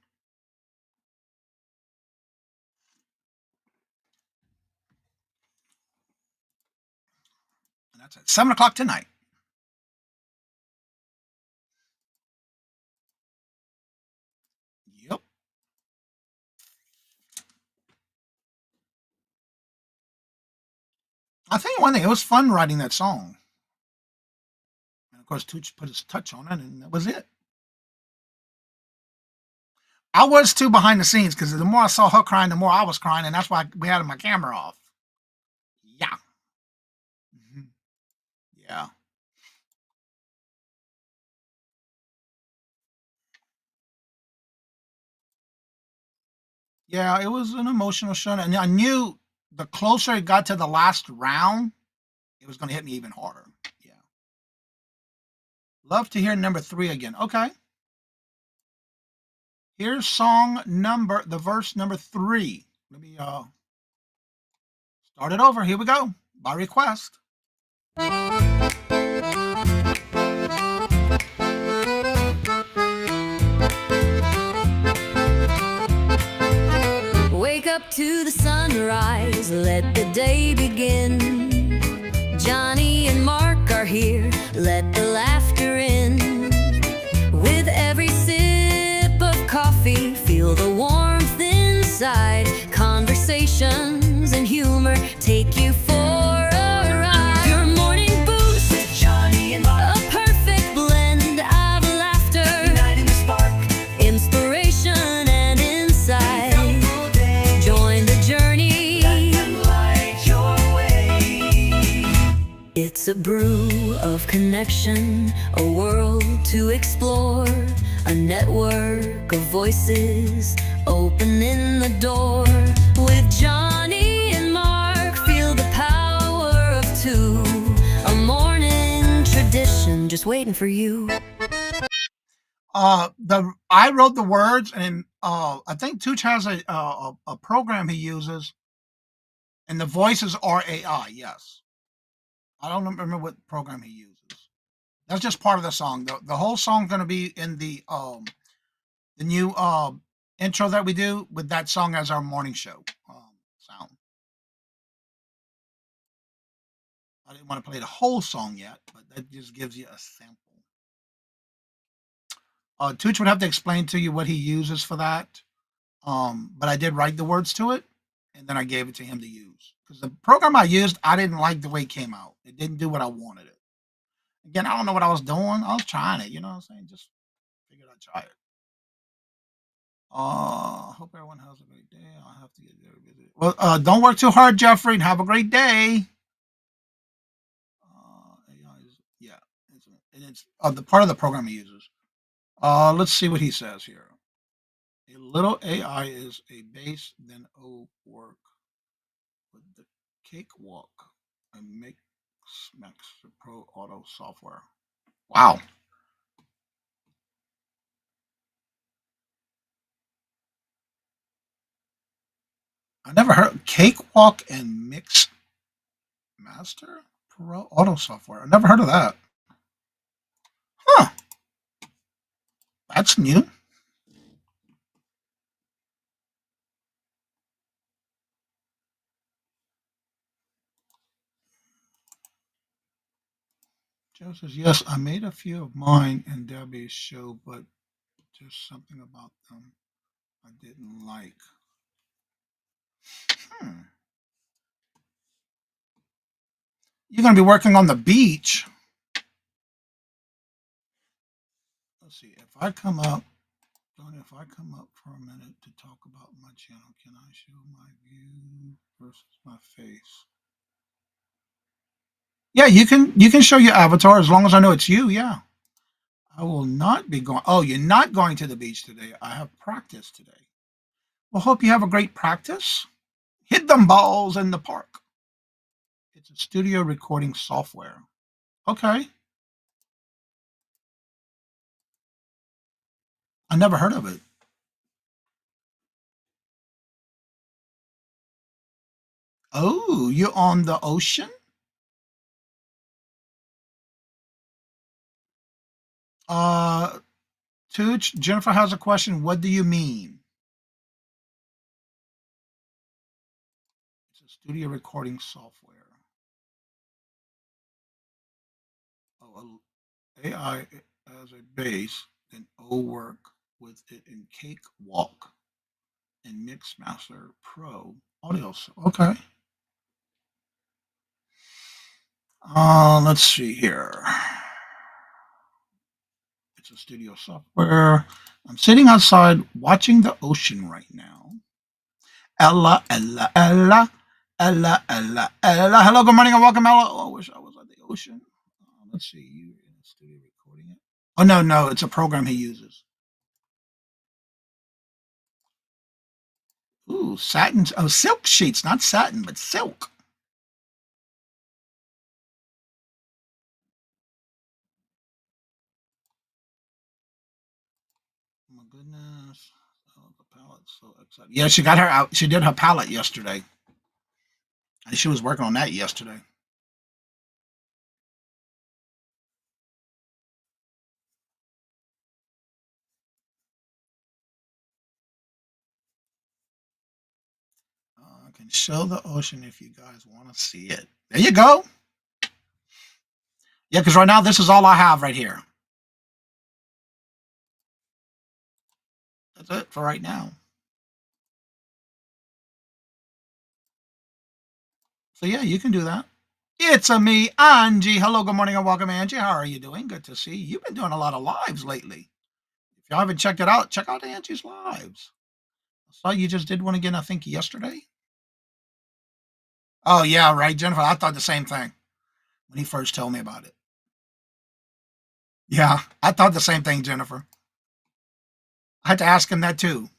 Speaker 4: And that's at 7 o'clock tonight. Yep. I'll tell you one thing, it was fun writing that song. And of course, Tooch put his touch on it, and that was it. I was too behind the scenes because the more I saw her crying, the more I was crying, and that's why we had my camera off. Yeah. Mhm. Yeah. Yeah, it was an emotional show, and I knew the closer it got to the last round, it was going to hit me even harder. Yeah. Love to hear number 3 again. Okay. Here's the verse number 3. Let me start it over. Here we go. By request.
Speaker 7: Wake up to the sunrise, let the day begin. Johnny and Mark are here, let the laughter in. With every sip of coffee, feel the warmth inside. Conversations and humor take you for a ride. Your morning boost with Johnny and Mark. A perfect blend of laughter, uniting the spark, inspiration and insight. Join the journey, let them light your way. It's a brew of connection, a world to explore, a network of voices opening the door. With Johnny and Mark, feel the power of 2. A morning tradition just waiting for you.
Speaker 4: I wrote the words, and I think Tooch has a program he uses, and the voices are AI. Yes, I don't remember what program he uses. That's just part of the song. The whole song's going to be in the new intro that we do with that song as our morning show sound. I didn't want to play the whole song yet, but that just gives you a sample. Tooch would have to explain to you what he uses for that. But I did write the words to it, and then I gave it to him to use. Because the program I used, I didn't like the way it came out. It didn't do what I wanted it. Again, I don't know what I was doing. I was trying it, you know what I'm saying? Just figured I'd try it. Hope everyone has a great day. I'll have to get very busy. Well, don't work too hard, Jeffrey, and have a great day. AI is, yeah, it's the part of the program he uses. Let's see what he says here. A little AI is a base, then O work with the cakewalk and make Max Pro Auto software. Wow. I never heard Cakewalk and Mix Master Pro Auto software. I never heard of that. Huh. That's new. Joe says, yes, I made a few of mine in Debbie's show, but just something about them I didn't like. Hmm. You're going to be working on the beach. Let's see. If I come up for a minute to talk about my channel, can I show my view versus my face? Yeah, you can show your avatar as long as I know it's you. Yeah. I will not be going. Oh, you're not going to the beach today. I have practice today. Well, hope you have a great practice. Hit them balls in the park. It's a studio recording software. Okay. I never heard of it. Oh, you're on the ocean? Tooch, Jennifer has a question. What do you mean? It's a studio recording software. Oh, AI as a base, then O work with it in Cakewalk and Mixmaster Pro audio. Okay. Let's see here. It's a studio software. I'm sitting outside watching the ocean right now. Ella, Ella, Ella, Ella, Ella, Ella. Hello, good morning, and welcome, Ella. Oh, I wish I was at the ocean. Let's see, you in the studio recording it. Oh no, it's a program he uses. Ooh, satin. Oh, silk sheets, not satin, but silk. Oh my goodness. Oh, the palette's so exciting. Yeah, she got her out. She did her palette yesterday. And she was working on that yesterday. I can show the ocean if you guys want to see it. There you go. Yeah, because right now this is all I have right here. That's it for right now. So yeah, you can do that. It's a me, Angie. Hello, good morning, and welcome, Angie. How are you doing? Good to see you. You've been doing a lot of lives lately. If you haven't checked it out, check out Angie's lives. I saw you just did one again, I think, yesterday. Oh yeah, right, Jennifer. I thought the same thing when he first told me about it. Yeah, I thought the same thing, Jennifer. I had to ask him that too.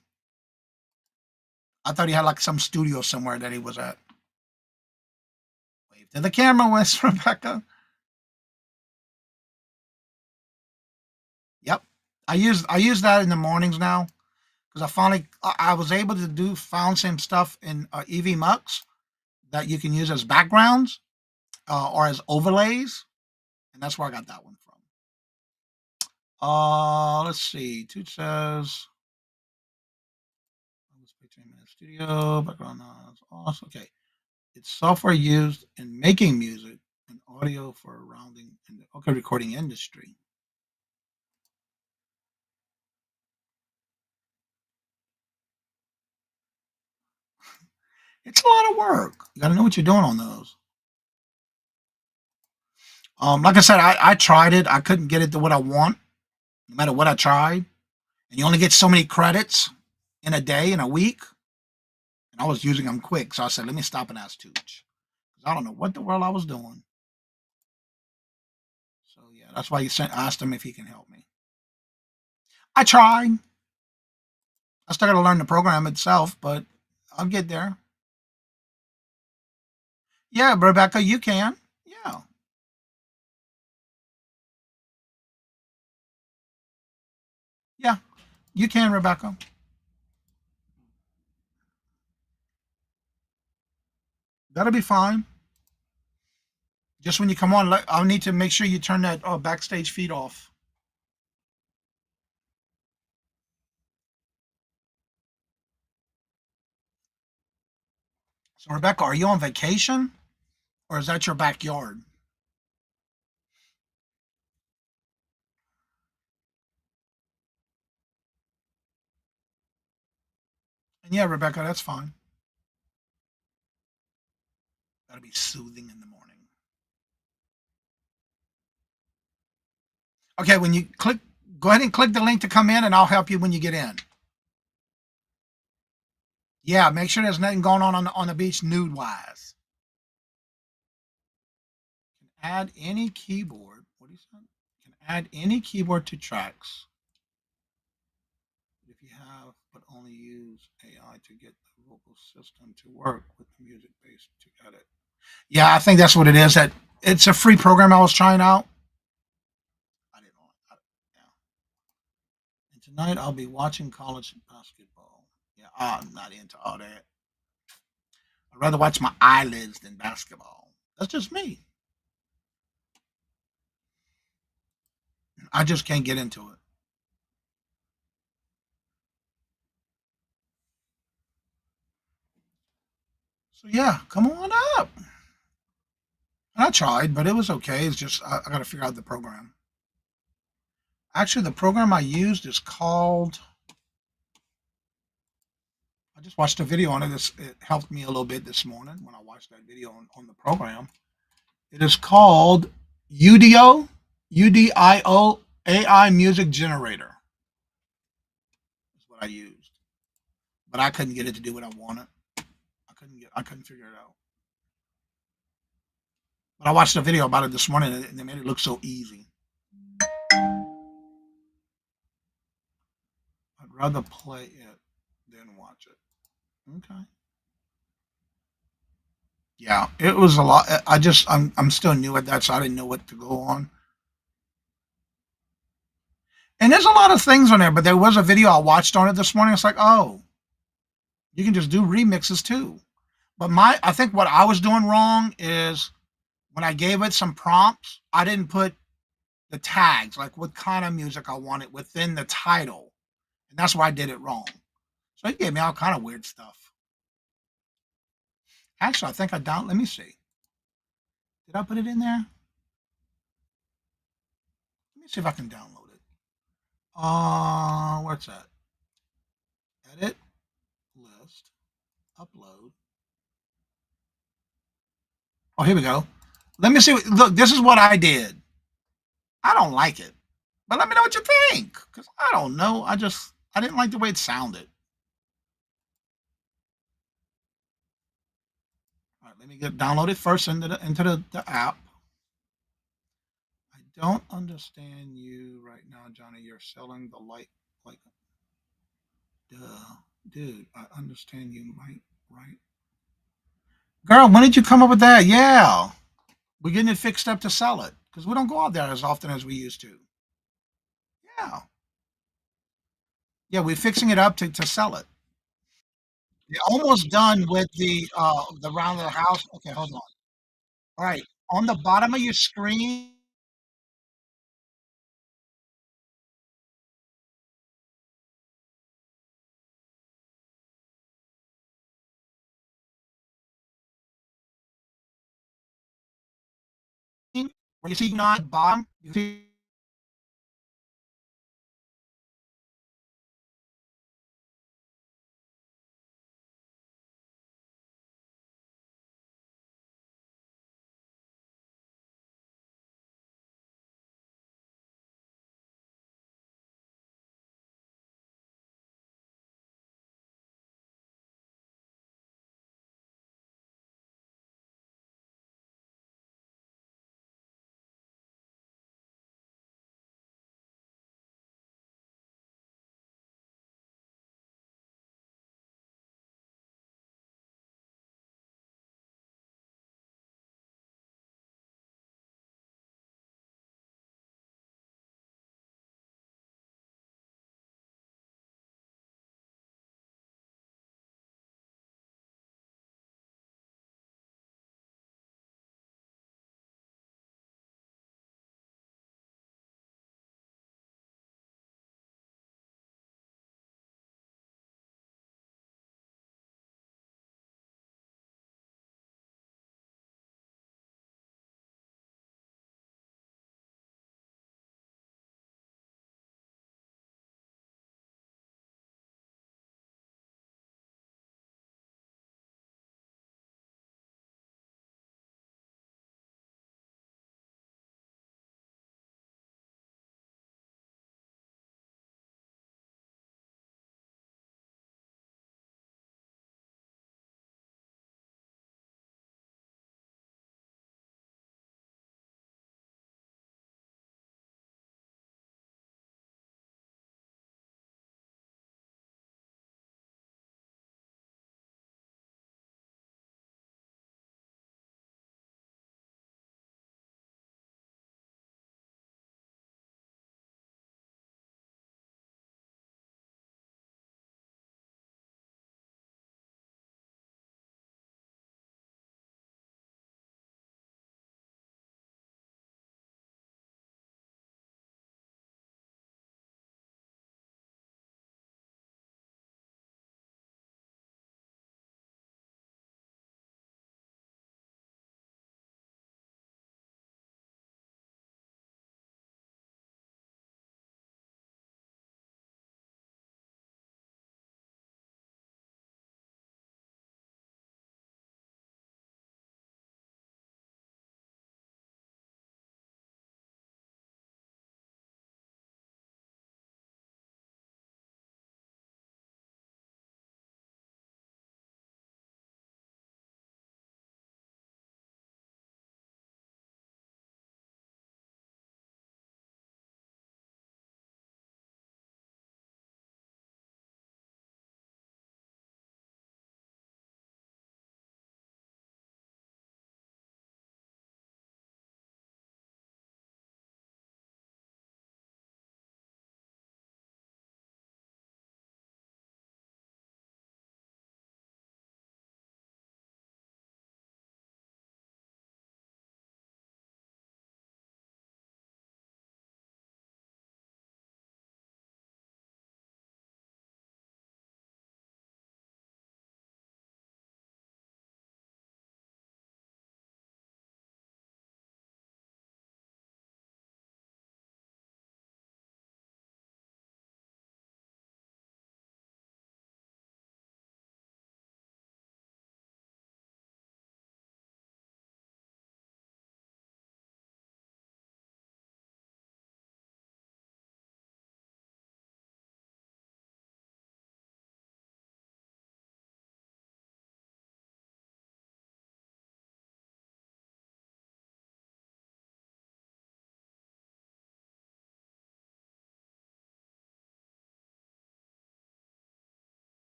Speaker 4: I thought he had like some studio somewhere that he was at. Wave to the camera, Wes Rebecca. Yep. I use that in the mornings now because I was able to found some stuff in EV Mux that you can use as backgrounds or as overlays, and that's where I got that one from. Let's see. Toot says I was picturing in the studio background noise. Awesome. Okay, it's software used in making music and audio for rounding in the recording industry. It's a lot of work. You got to know what you're doing on those. Like I said, I tried it. I couldn't get it to what I want, no matter what I tried. And you only get so many credits in a day, in a week. And I was using them quick. So I said, let me stop and ask Tooch. Because I don't know what the world I was doing. So yeah, that's why asked him if he can help me. I tried. I still got to learn the program itself, but I'll get there. Yeah, Rebecca, you can. Yeah. Yeah, you can, Rebecca. That'll be fine. Just when you come on, I'll need to make sure you turn that backstage feed off. So, Rebecca, are you on vacation or is that your backyard? And yeah, Rebecca, that's fine. That'll be soothing in the morning. Okay, when you click, go ahead and click the link to come in, and I'll help you when you get in. Yeah, make sure there's nothing going on the beach nude wise. Can add any keyboard. What do you say? Can add any keyboard to tracks. If you have, but only use AI to get the vocal system to work with the music base to edit. Yeah, I think that's what it is. That it's a free program I was trying out. I didn't know. Yeah. And tonight I'll be watching college basketball. Yeah, I'm not into all that. I'd rather watch my eyelids than basketball. That's just me. I just can't get into it. So yeah, come on up. And I tried, but it was okay. It's just I got to figure out the program. Actually, the program I used is called. I just watched a video on it. It helped me a little bit this morning when I watched that video on the program. It is called UDO, UDIO AI Music Generator. Is what I used, but I couldn't get it to do what I wanted. I couldn't figure it out. But I watched a video about it this morning, and they made it look so easy. I'd rather play it than watch it. Okay. Yeah, it was a lot. I'm still new at that, so I didn't know what to go on. And there's a lot of things on there, but there was a video I watched on it this morning. It's like, oh, you can just do remixes too. But I think what I was doing wrong is when I gave it some prompts, I didn't put the tags, like what kind of music I wanted within the title. And that's why I did it wrong. So it gave me all kind of weird stuff. Actually, I think let me see. Did I put it in there? Let me see if I can download it. Where's that? Edit, list, upload. Oh, here we go. Let me see. Look, this is what I did. I don't like it, but let me know what you think. Cause I don't know. I didn't like the way it sounded. All right, let me get download it first into the app. I don't understand you right now, Johnny. You're selling the light like duh. Dude, I understand you might right. Girl, when did you come up with that? Yeah. We're getting it fixed up to sell it. Because we don't go out there as often as we used to. Yeah. Yeah, we're fixing it up to sell it. We're almost done with the round of the house. Okay, hold on. All right. On the bottom of your screen, where you see not bottom, you see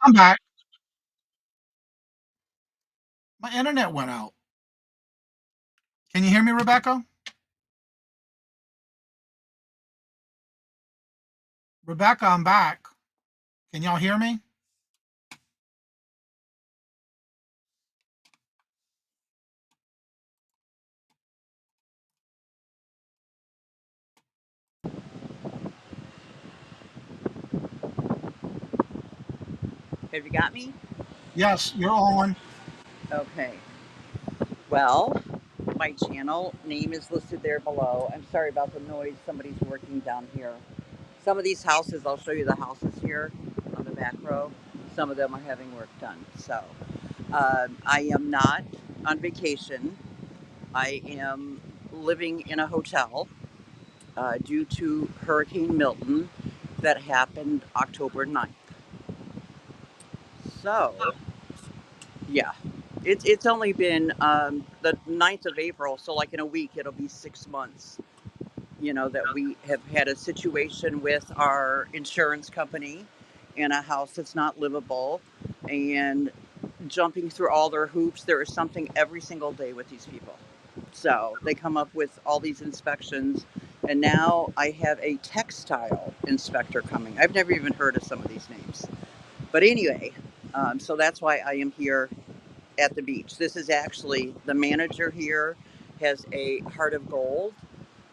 Speaker 4: I'm back. My internet went out. Can you hear me, Rebecca? Rebecca, I'm back. Can y'all hear me?
Speaker 8: Have you got me?
Speaker 4: Yes, you're on.
Speaker 8: Okay. Well, my channel name is listed there below. I'm sorry about the noise. Somebody's working down here. Some of these houses, I'll show you the houses here on the back row. Some of them are having work done. So I am not on vacation. I am living in a hotel due to Hurricane Milton that happened October 9th. So yeah, it's only been the 9th of April, so like in a week it'll be 6 months. That we have had a situation with our insurance company in a house that's not livable, and jumping through all their hoops. There is something every single day with these people. So they come up with all these inspections, and now I have a textile inspector coming. I've never even heard of some of these names, but anyway, so that's why I am here at the beach. This is actually the manager here has a heart of gold,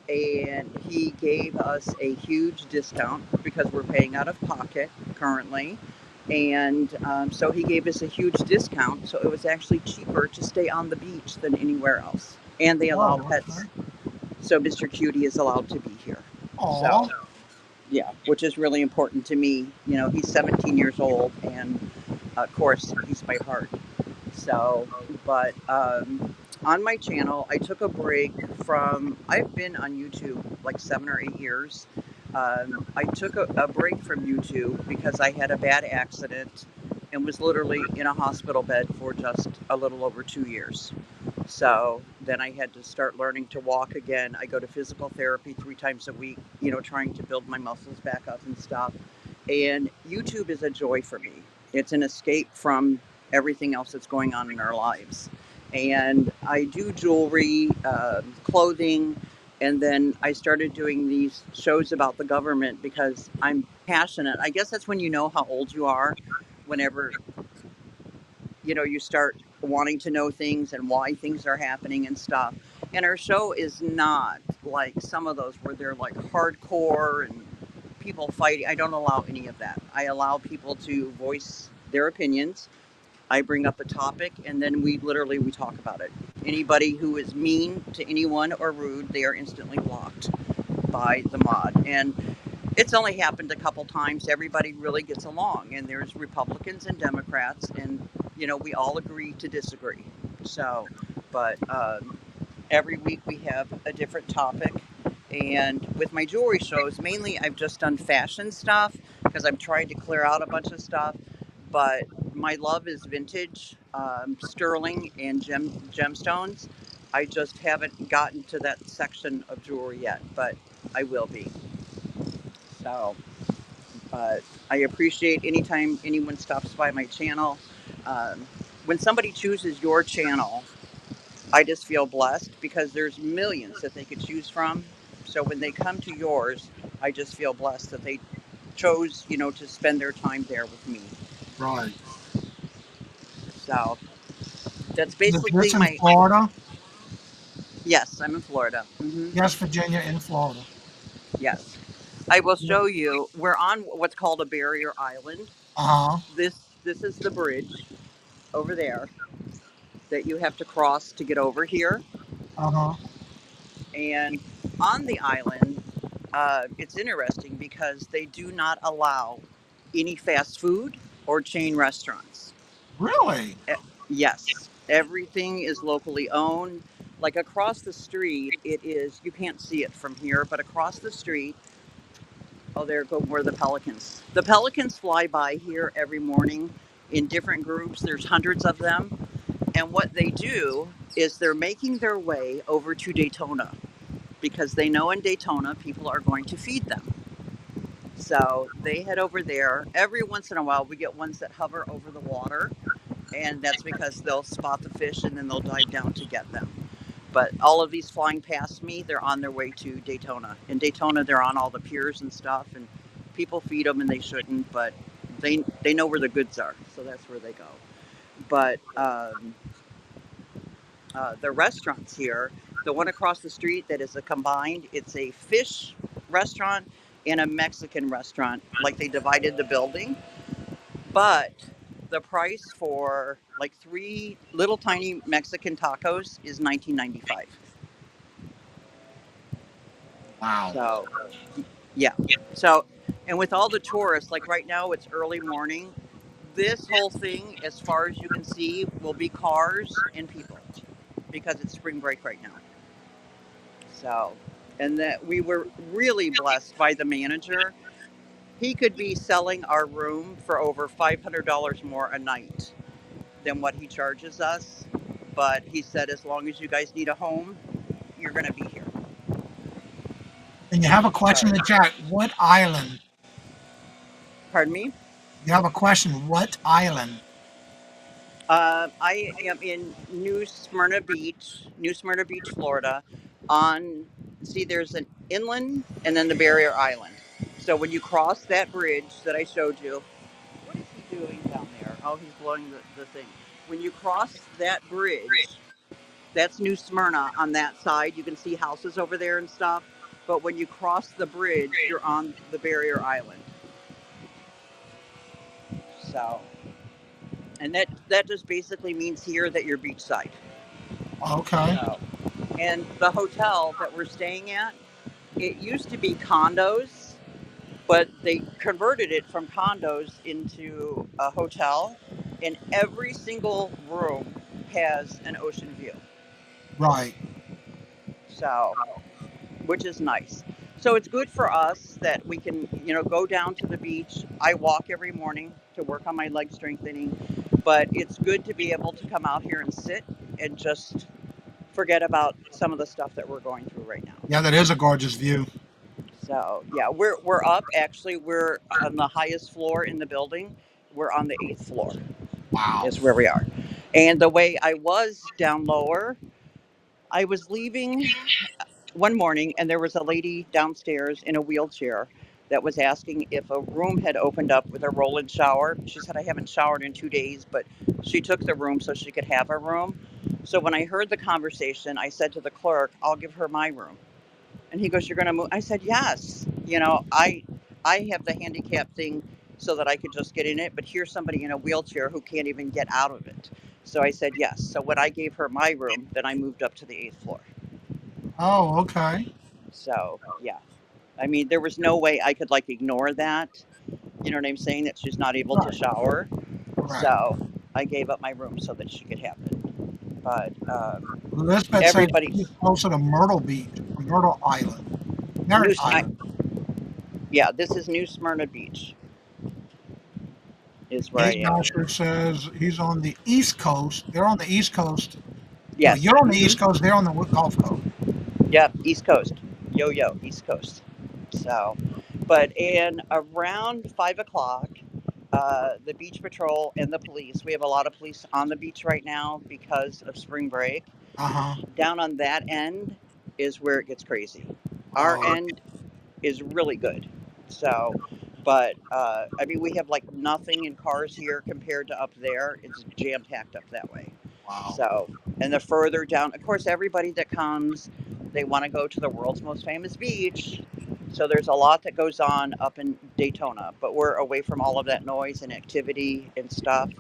Speaker 8: and he gave us a huge discount because we're paying out of pocket currently. And so he gave us a huge discount. So it was actually cheaper to stay on the beach than anywhere else. And they allow
Speaker 4: Oh,
Speaker 8: pets.
Speaker 4: okay.
Speaker 8: So Mr. Cutie is allowed to be here.
Speaker 4: Aw,
Speaker 8: So, yeah, which is really important to me. He's 17 years old, and of course, he's my heart. So, but on my channel, I took a break from, I've been on YouTube like 7 or 8 years. I took a break from YouTube because I had a bad accident and was literally in a hospital bed for just a little over 2 years. So then I had to start learning to walk again. I go to physical therapy 3 times a week, trying to build my muscles back up and stuff. And YouTube is a joy for me. It's an escape from everything else that's going on in our lives. And I do jewelry, clothing, and then I started doing these shows about the government because I'm passionate. I guess that's when you know how old you are, whenever you start wanting to know things and why things are happening and stuff. And our show is not like some of those where they're like hardcore and people fighting. I don't allow any of that. I allow people to voice their opinions. I bring up a topic, and then we talk about it. Anybody who is mean to anyone or rude, they are instantly blocked by the mod. And it's only happened a couple times. Everybody really gets along, and there's Republicans and Democrats, and we all agree to disagree. So, but every week we have a different topic. And with my jewelry shows, mainly I've just done fashion stuff because I'm trying to clear out a bunch of stuff. But my love is vintage, sterling, and gemstones. I just haven't gotten to that section of jewelry yet, but I will be. So, but I appreciate anytime anyone stops by my channel. When somebody chooses your channel, I just feel blessed because there's millions that they could choose from. So when they come to yours, I just feel blessed that they chose, to spend their time there with me.
Speaker 4: right.
Speaker 8: So that's
Speaker 4: Is this
Speaker 8: basically
Speaker 4: in
Speaker 8: my.
Speaker 4: Florida?
Speaker 8: Yes, I'm in Florida.
Speaker 4: Yes, Virginia in Florida.
Speaker 8: Yes, I will
Speaker 4: Yep.
Speaker 8: show you. We're on what's called a barrier island.
Speaker 4: Uh-huh.
Speaker 8: This is the bridge over there that you have to cross to get over here.
Speaker 4: Uh-huh.
Speaker 8: And on the island, it's interesting because they do not allow any fast food or chain restaurants.
Speaker 4: Really?
Speaker 8: Eh, Yes, everything is locally owned. Like across the street, it is, you can't see it from here, but across the street, oh, there go where the pelicans. The pelicans fly by here every morning in different groups. There's hundreds of them. And what they do is they're making their way over to Daytona because they know in Daytona people are going to feed them. So they head over there. Every once in a while, we get ones that hover over the water, and that's because they'll spot the fish and then they'll dive down to get them. But all of these flying past me, they're on their way to Daytona. In Daytona, they're on all the piers and stuff, and people feed them, and they shouldn't, but they know where the goods are, so that's where they go. But the restaurants here, the one across the street that is a combined, it's a fish restaurant and a Mexican restaurant. Like they divided the building, but the price for like 3 little tiny Mexican tacos is $19.95.
Speaker 4: Wow.
Speaker 8: So, yeah. So, and with all the tourists, like right now it's early morning, this whole thing, as far as you can see, will be cars and people because it's spring break right now. So, and that we were really blessed by the manager. He could be selling our room for over $500 more a night than what he charges us. But he said, as long as you guys need a home, you're going to be here.
Speaker 4: And you have a question in the chat. What island?
Speaker 8: Pardon me?
Speaker 4: You have a question. What island?
Speaker 8: I am in New Smyrna Beach, Florida. There's an inland and then the barrier island. So when you cross that bridge that I showed you, what is he doing down there? Oh, he's blowing the thing. When you cross that bridge, that's New Smyrna on that side. You can see houses over there and stuff. But when you cross the bridge, you're on the barrier island. So, and that just basically means here that you're beachside.
Speaker 4: Okay.
Speaker 8: So, and the hotel that we're staying at, it used to be condos, but they converted it from condos into a hotel, and every single room has an ocean view.
Speaker 4: Right.
Speaker 8: So, which is nice. So it's good for us that we can, go down to the beach. I walk every morning to work on my leg strengthening, but it's good to be able to come out here and sit and just forget about some of the stuff that we're going through right now.
Speaker 4: Yeah, that is a gorgeous view.
Speaker 8: So yeah, we're up. Actually, we're on the highest floor in the building. We're on the 8th floor.
Speaker 4: Wow.
Speaker 8: Is where we are. And the way I was down lower, I was leaving one morning, and there was a lady downstairs in a wheelchair that was asking if a room had opened up with a roll-in shower. She said, I haven't showered in 2 days, but she took the room so she could have a room. So when I heard the conversation, I said to the clerk, I'll give her my room. And he goes, you're going to move? I said, yes. I have the handicap thing so that I could just get in it, but here's somebody in a wheelchair who can't even get out of it. So I said, yes. So when I gave her my room, then I moved up to the 8th floor.
Speaker 4: Oh, okay.
Speaker 8: So, yeah. I mean, there was no way I could, ignore that. You know what I'm saying? That she's not able to shower.
Speaker 4: Right.
Speaker 8: So, I gave up my room so that she could have it. But,
Speaker 4: Elizabeth
Speaker 8: everybody.
Speaker 4: said she's closer to Myrtle Beach, Myrtle Island. Merritt Island.
Speaker 8: Yeah, this is New Smyrna Beach. Is where
Speaker 4: Nate
Speaker 8: I am.
Speaker 4: Dasher says he's on the East Coast. They're on the East Coast.
Speaker 8: Yes.
Speaker 4: Well, you're on the East Coast. They're on the Gulf Coast.
Speaker 8: Yep, East Coast. Yo, East Coast. So, but in around 5 o'clock, the beach patrol and the police, we have a lot of police on the beach right now because of spring break.
Speaker 4: Uh-huh.
Speaker 8: Down on that end is where it gets crazy. Our end is really good. So, but, we have nothing in cars here compared to up there. It's jam-packed up that way.
Speaker 4: Wow.
Speaker 8: So, and the further down, of course, everybody that comes, they want to go to the world's most famous beach. So there's a lot that goes on up in Daytona, but we're away from all of that noise and activity and stuff.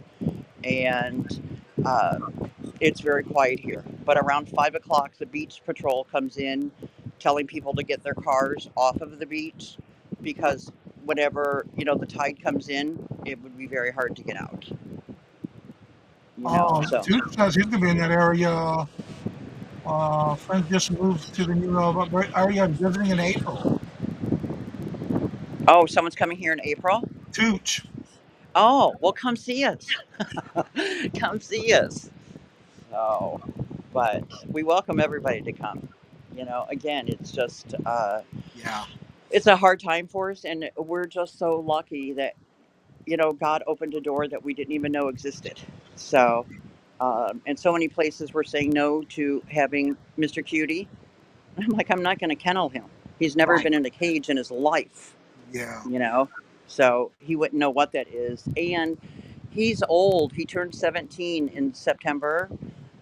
Speaker 8: And it's very quiet here. But around 5 o'clock, the beach patrol comes in telling people to get their cars off of the beach because whenever, the tide comes in, it would be very hard to get out.
Speaker 4: Duke says he's going to be in that area. Friends just moved to the new area visiting in April.
Speaker 8: Oh, someone's coming here in April?
Speaker 4: Tooch.
Speaker 8: Oh, well, come see us. Come see us. So, but we welcome everybody to come. Again, it's just,
Speaker 4: Yeah.
Speaker 8: it's a hard time for us, and we're just so lucky that God opened a door that we didn't even know existed. So, and so many places were saying no to having Mr. Cutie. I'm like, I'm not going to kennel him. He's never
Speaker 4: Right.
Speaker 8: been in a cage in his life,
Speaker 4: Yeah.
Speaker 8: you know, so he wouldn't know what that is. And he's old. He turned 17 in September,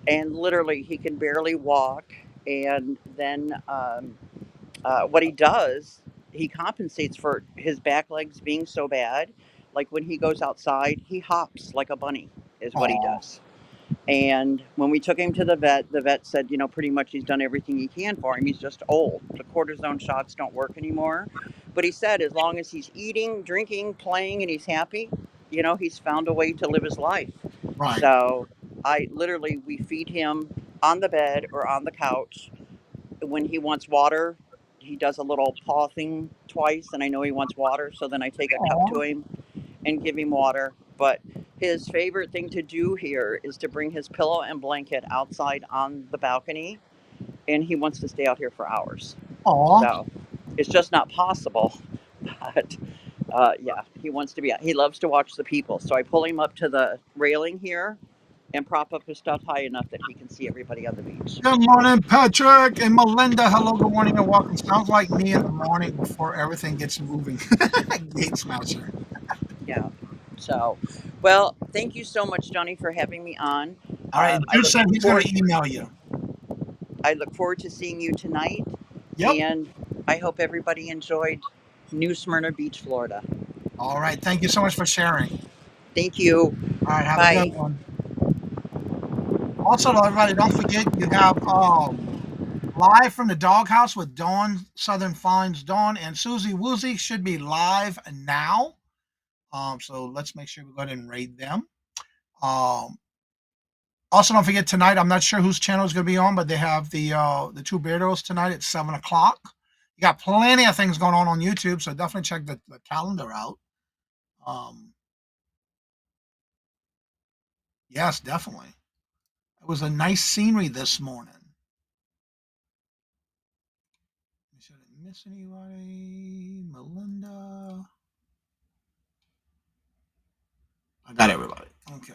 Speaker 8: and literally he can barely walk. And then what he does, he compensates for his back legs being so bad. Like when he goes outside, he hops like a bunny, is what he
Speaker 4: Aw.
Speaker 8: does. And when we took him to the vet said, pretty much he's done everything he can for him. He's just old. The cortisone shots don't work anymore. But he said as long as he's eating, drinking, playing, and he's happy, he's found a way to live his life.
Speaker 4: Right.
Speaker 8: So we feed him on the bed or on the couch. When he wants water, he does a little paw thing twice, and I know he wants water. So then I take a cup
Speaker 4: Aw.
Speaker 8: to him and give him water. But his favorite thing to do here is to bring his pillow and blanket outside on the balcony, and he wants to stay out here for hours.
Speaker 4: Aw.
Speaker 8: So it's just not possible. But yeah, he wants to be out. He loves to watch the people. So I pull him up to the railing here and prop up his stuff high enough that he can see everybody on the beach.
Speaker 4: Good morning, Patrick and Melinda. Hello, good morning, and welcome. Sounds like me in the morning before everything gets moving. Gate smasher.
Speaker 8: Yeah. So, well, thank you so much, Johnny, for having me on.
Speaker 4: All right,
Speaker 8: I
Speaker 4: Juice said
Speaker 8: look
Speaker 4: he's going
Speaker 8: forward.
Speaker 4: to email you.
Speaker 8: I look forward to seeing you tonight,
Speaker 4: Yep.
Speaker 8: and I hope everybody enjoyed New Smyrna Beach, Florida.
Speaker 4: All right. Thank you so much for sharing.
Speaker 8: Thank you.
Speaker 4: All right. Have a
Speaker 8: Bye.
Speaker 4: good one. Also, everybody, don't forget you have live from the doghouse with Dawn Southern Finds. Dawn and Susie Woozy should be live now. So let's make sure we go ahead and raid them. Also, don't forget tonight. I'm not sure whose channel is going to be on, but they have the two Beardos tonight at 7:00. You got plenty of things going on YouTube, so definitely check the calendar out. Yes, definitely. It was a nice scenery this morning. Should I miss anybody? Melinda. I got everybody. Okay.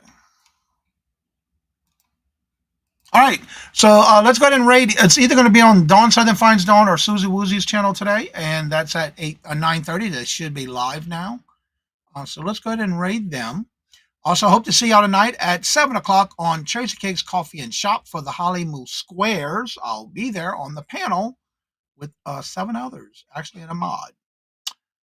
Speaker 4: All right. So let's go ahead and raid. It's either going to be on Dawn Southern Finds Dawn or Susie Woozy's channel today, and that's at 9:30. That should be live now. So let's go ahead and raid them. Also, hope to see y'all tonight at 7:00 on Tracy Cake's Coffee and Shop for the Holly Move Squares. I'll be there on the panel with 7 others, actually, in a mod.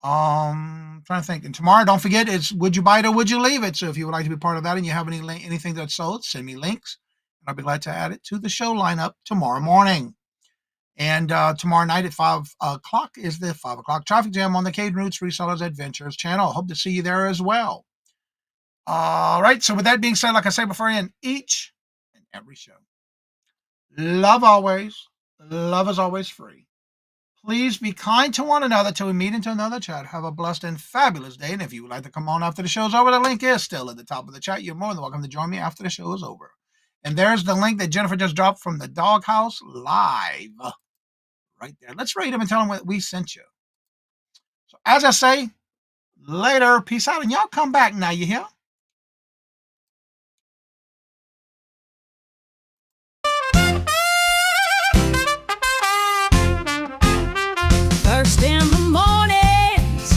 Speaker 4: Trying to think. And tomorrow, don't forget, it's Would You Buy It or Would You Leave It? So if you would like to be part of that and you have anything that's sold, send me links, and I'll be glad to add it to the show lineup tomorrow morning. And tomorrow night at 5:00 is the 5:00 Traffic Jam on the Kajun Roots Resellers Adventures channel. Hope to see you there as well. All right. So with that being said, like I say before, in each and every show, love always. Love is always free. Please be kind to one another till we meet into another chat. Have a blessed and fabulous day. And if you would like to come on after the show's over, the link is still at the top of the chat. You're more than welcome to join me after the show is over. And there's the link that Jennifer just dropped from the Doghouse Live. Right there. Let's rate them and tell them what we sent you. So as I say, later. Peace out. And y'all come back now, you hear?
Speaker 1: First in the mornings,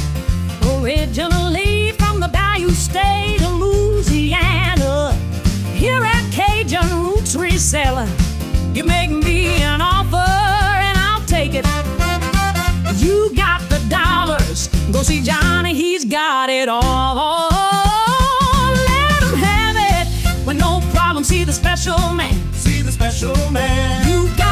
Speaker 1: originally from the Bayou State of Louisiana. Here at Cajun Roots Reseller, you make me an offer and I'll take it. You got the dollars, go see Johnny, he's got it all. Let him have it with no problem. See the special man. See the special man. You got